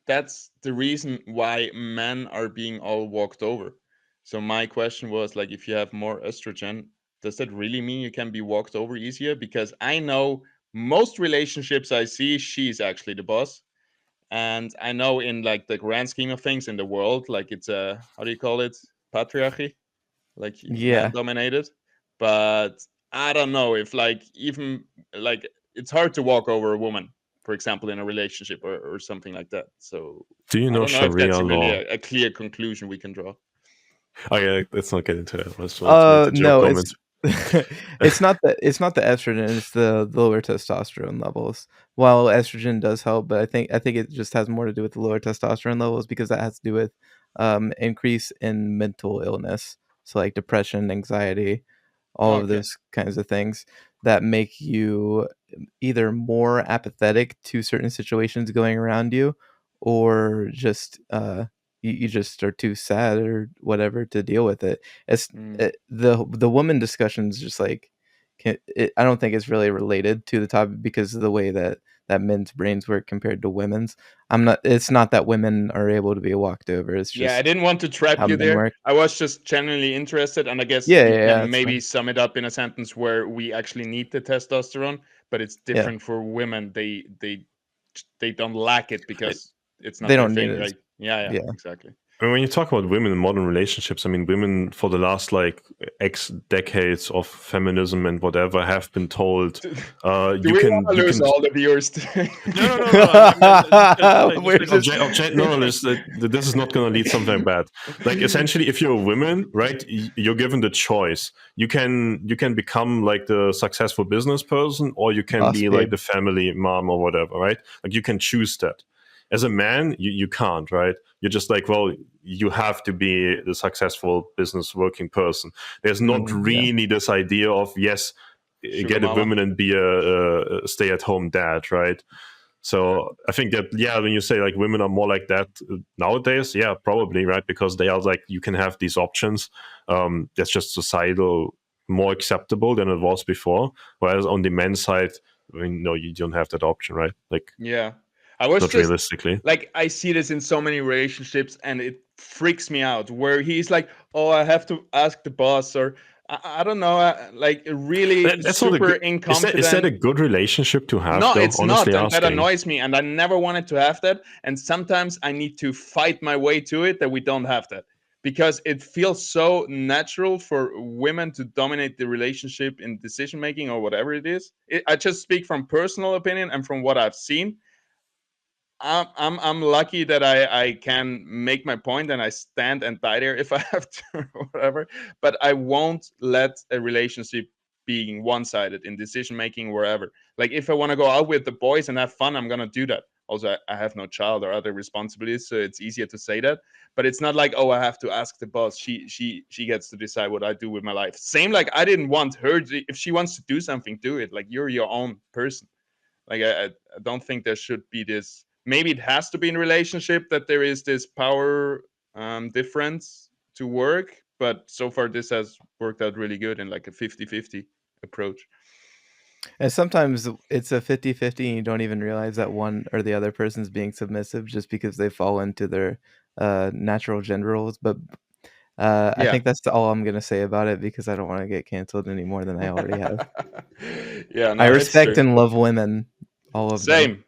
that's the reason why men are being all walked over. So my question was like, if you have more estrogen, does that really mean you can be walked over easier? Because I know most relationships I see, she's actually the boss. And I know in like the grand scheme of things in the world, like it's a, how do you call it? Patriarchy, like man Yeah. dominated. But I don't know if like even like it's hard to walk over a woman, for example, in a relationship or something like that. So Do you I know don't know if that's Sharia really law? a clear conclusion we can draw. Oh yeah, let's not get into that. I just wanted to make the joke No, comment. it's not the estrogen, it's the lower testosterone levels. While estrogen does help, but I think it just has more to do with the lower testosterone levels because that has to do with increase in mental illness. So like depression, anxiety, all of Okay. those kinds of things that make you either more apathetic to certain situations going around you or just you just are too sad or whatever to deal with it. It's Mm. the woman discussion is just like I don't think it's really related to the topic because of the way that men's brains work compared to women's. It's not that women are able to be walked over, it's Yeah, I just didn't want to trap how you men there. work. I was just genuinely interested, and I guess Yeah, we yeah, yeah, can that's maybe fine. sum it up in a sentence where we actually need the testosterone, but it's Yeah, different for women. They don't lack it It- because it's they not their don't need thing, it right? Yeah, yeah. exactly. I mean, when you talk about women in modern relationships, I mean, women for the last like X decades of feminism and whatever have been told, Do, do you we want can, to you lose can. all the viewers today? No. We're just No, this is not going to lead something bad. Like essentially, if you're a woman, right, you're given the choice. You can become like the successful business person, or you can boss be like babe. the family mom or whatever, right? Like you can choose that. As a man, you can't, right? You're just like, well, you have to be the successful business working person. There's not Yeah. really this idea of yes, Sugar get a mama. woman and be a stay-at-home dad, right? So I think that yeah, when you say like women are more like that nowadays, yeah, probably right because they are like you can have these options. That's just societal more acceptable than it was before. Whereas on the men's side, I mean, no, you don't have that option, right? Like Yeah. I was not just realistically. like, I see this in so many relationships and it freaks me out where he's like, oh, I have to ask the boss, or I don't know, like really That's not a super good. Is that a incompetent. good relationship to have No, though? it's Honestly not. And that asking. annoys me. And I never wanted to have that. And sometimes I need to fight my way to it that we don't have that because it feels so natural for women to dominate the relationship in decision making or whatever it is. I just speak from personal opinion and from what I've seen. I'm lucky that I can make my point and I stand and die there if I have to or whatever. But I won't let a relationship being one sided in decision making wherever. Like if I want to go out with the boys and have fun, I'm gonna do that. Also, I have no child or other responsibilities, so it's easier to say that. But it's not like, oh, I have to ask the boss. She gets to decide what I do with my life. Same like I didn't want her to, if she wants to do something, do it. Like you're your own person. Like I don't think there should be this. Maybe it has to be in relationship that there is this power difference to work. But so far, this has worked out really good in like a 50-50 approach. And sometimes it's a 50-50 and you don't even realize that one or the other person's being submissive just because they fall into their natural gender roles. But I Yeah. think that's all I'm going to say about it because I don't want to get canceled any more than I already have. Yeah, I no, it's respect true. and love women, all of them. Same.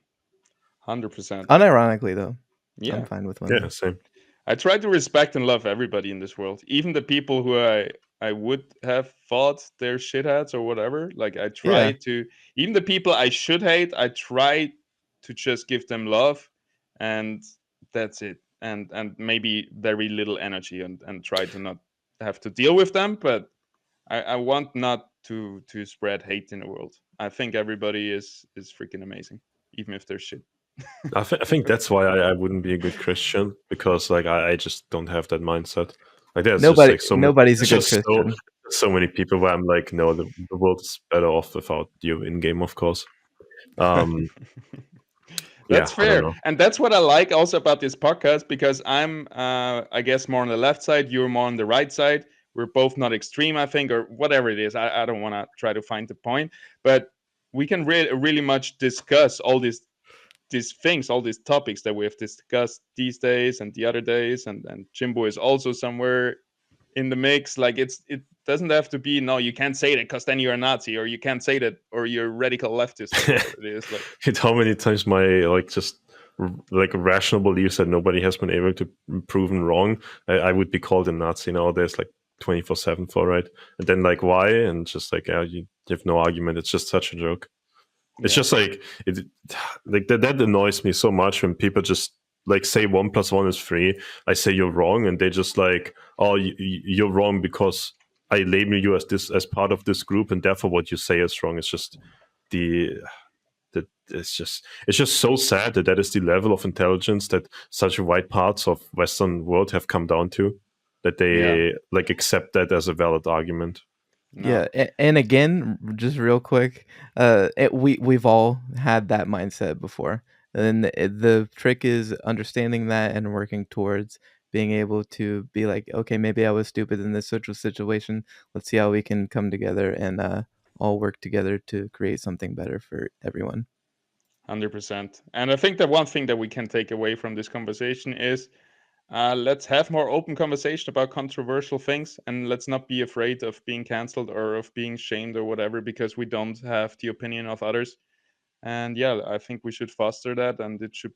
100%. Unironically, though, I'm Yeah. fine with Yeah, women. same. I try to respect and love everybody in this world, even the people who I would have thought they're shitheads or whatever. Like I try Yeah. to, even the people I should hate, I try to just give them love, and that's it. And maybe very little energy, and try to not have to deal with them. But I want not to spread hate in the world. I think everybody is freaking amazing, even if they're shit. I think that's why I wouldn't be a good Christian because like I just don't have that mindset. Like there's just like so many. Nobody's a There's good just Christian. so many people where I'm like, no, the world is better off without you in game, of course. Um, That's yeah, I don't fair. know. And that's what I like also about this podcast because I'm, I guess, more on the left side. You're more on the right side. We're both not extreme, I think, or whatever it is. I don't want to try to find the point, but we can really much discuss all these things, all these topics that we have discussed these days and the other days. And Jimbo is also somewhere in the mix. Like it doesn't have to be, no, you can't say that because then you're a Nazi, or you can't say that or you're radical leftist or whatever it is. Like, How many times my like rational beliefs that nobody has been able to proven wrong, I would be called a Nazi nowadays, like 24/7 for, right? And then like why? And just like you have no argument. It's just such a joke. It's just like it, like that annoys me so much when people just like say 1+1 is 3. I say you're wrong, and they just like, oh, you're wrong because I label you as part of this group, and therefore what you say is wrong. It's just it's just so sad that is the level of intelligence that such wide parts of Western world have come down to, that they like accept that as a valid argument. no. Yeah, and again, just real quick, we've all had that mindset before, and the trick is understanding that and working towards being able to be like, okay, maybe I was stupid in this social situation. Let's see how we can come together and all work together to create something better for everyone. 100%. And I think that one thing that we can take away from this conversation is, let's have more open conversation about controversial things, and let's not be afraid of being canceled or of being shamed or whatever because we don't have the opinion of others. And yeah, I think we should foster that, and it should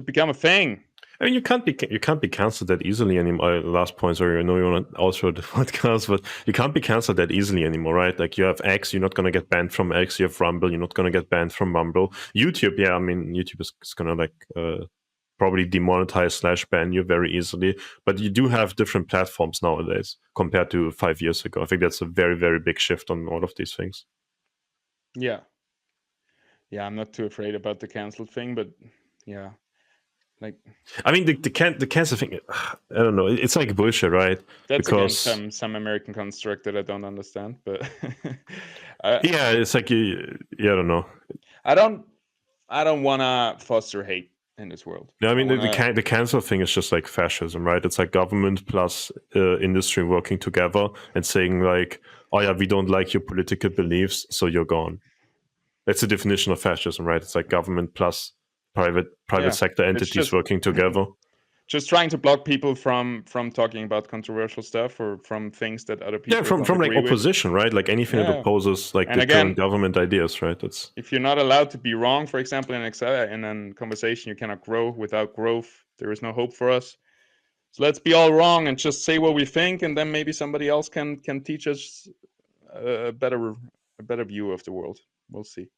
become a thing. I mean, you can't be canceled that easily anymore. Last point, sorry, I know you want to outro the podcast, but you can't be canceled that easily anymore, right? Like you have X, you're not gonna get banned from X. You have Rumble, you're not gonna get banned from Rumble. YouTube, yeah, I mean, YouTube is gonna like probably demonetize / ban you very easily. But you do have different platforms nowadays compared to 5 years ago. I think that's a very, very big shift on all of these things. Yeah, I'm not too afraid about the cancel thing, but yeah, like, I mean, the cancer thing, I don't know. It's like bullshit, right? that's Because again some American construct that I don't understand. But yeah, it's like I don't know. I don't want to foster hate in this world. No, I mean the cancel thing is just like fascism, right? It's like government plus industry working together and saying like, oh yeah, we don't like your political beliefs, so you're gone. That's the definition of fascism, right? It's like government plus private sector entities working together. Just trying to block people from talking about controversial stuff or from things that other people from like opposition, right? Like anything that opposes like the current government ideas, right? That's if you're not allowed to be wrong, for example, in a conversation, you cannot grow. Without growth, there is no hope for us. So let's be all wrong and just say what we think, and then maybe somebody else can teach us a better view of the world. We'll see.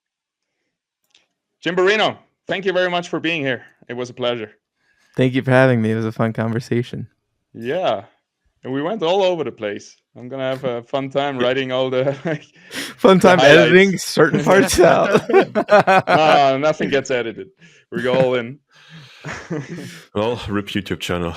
Jim Barino, thank you very much for being here. It was a pleasure. Thank you for having me. It was a fun conversation. Yeah. And we went all over the place. I'm going to have a fun time writing all the fun time editing certain parts out. Nothing gets edited. We go all in. Well, rip YouTube channel.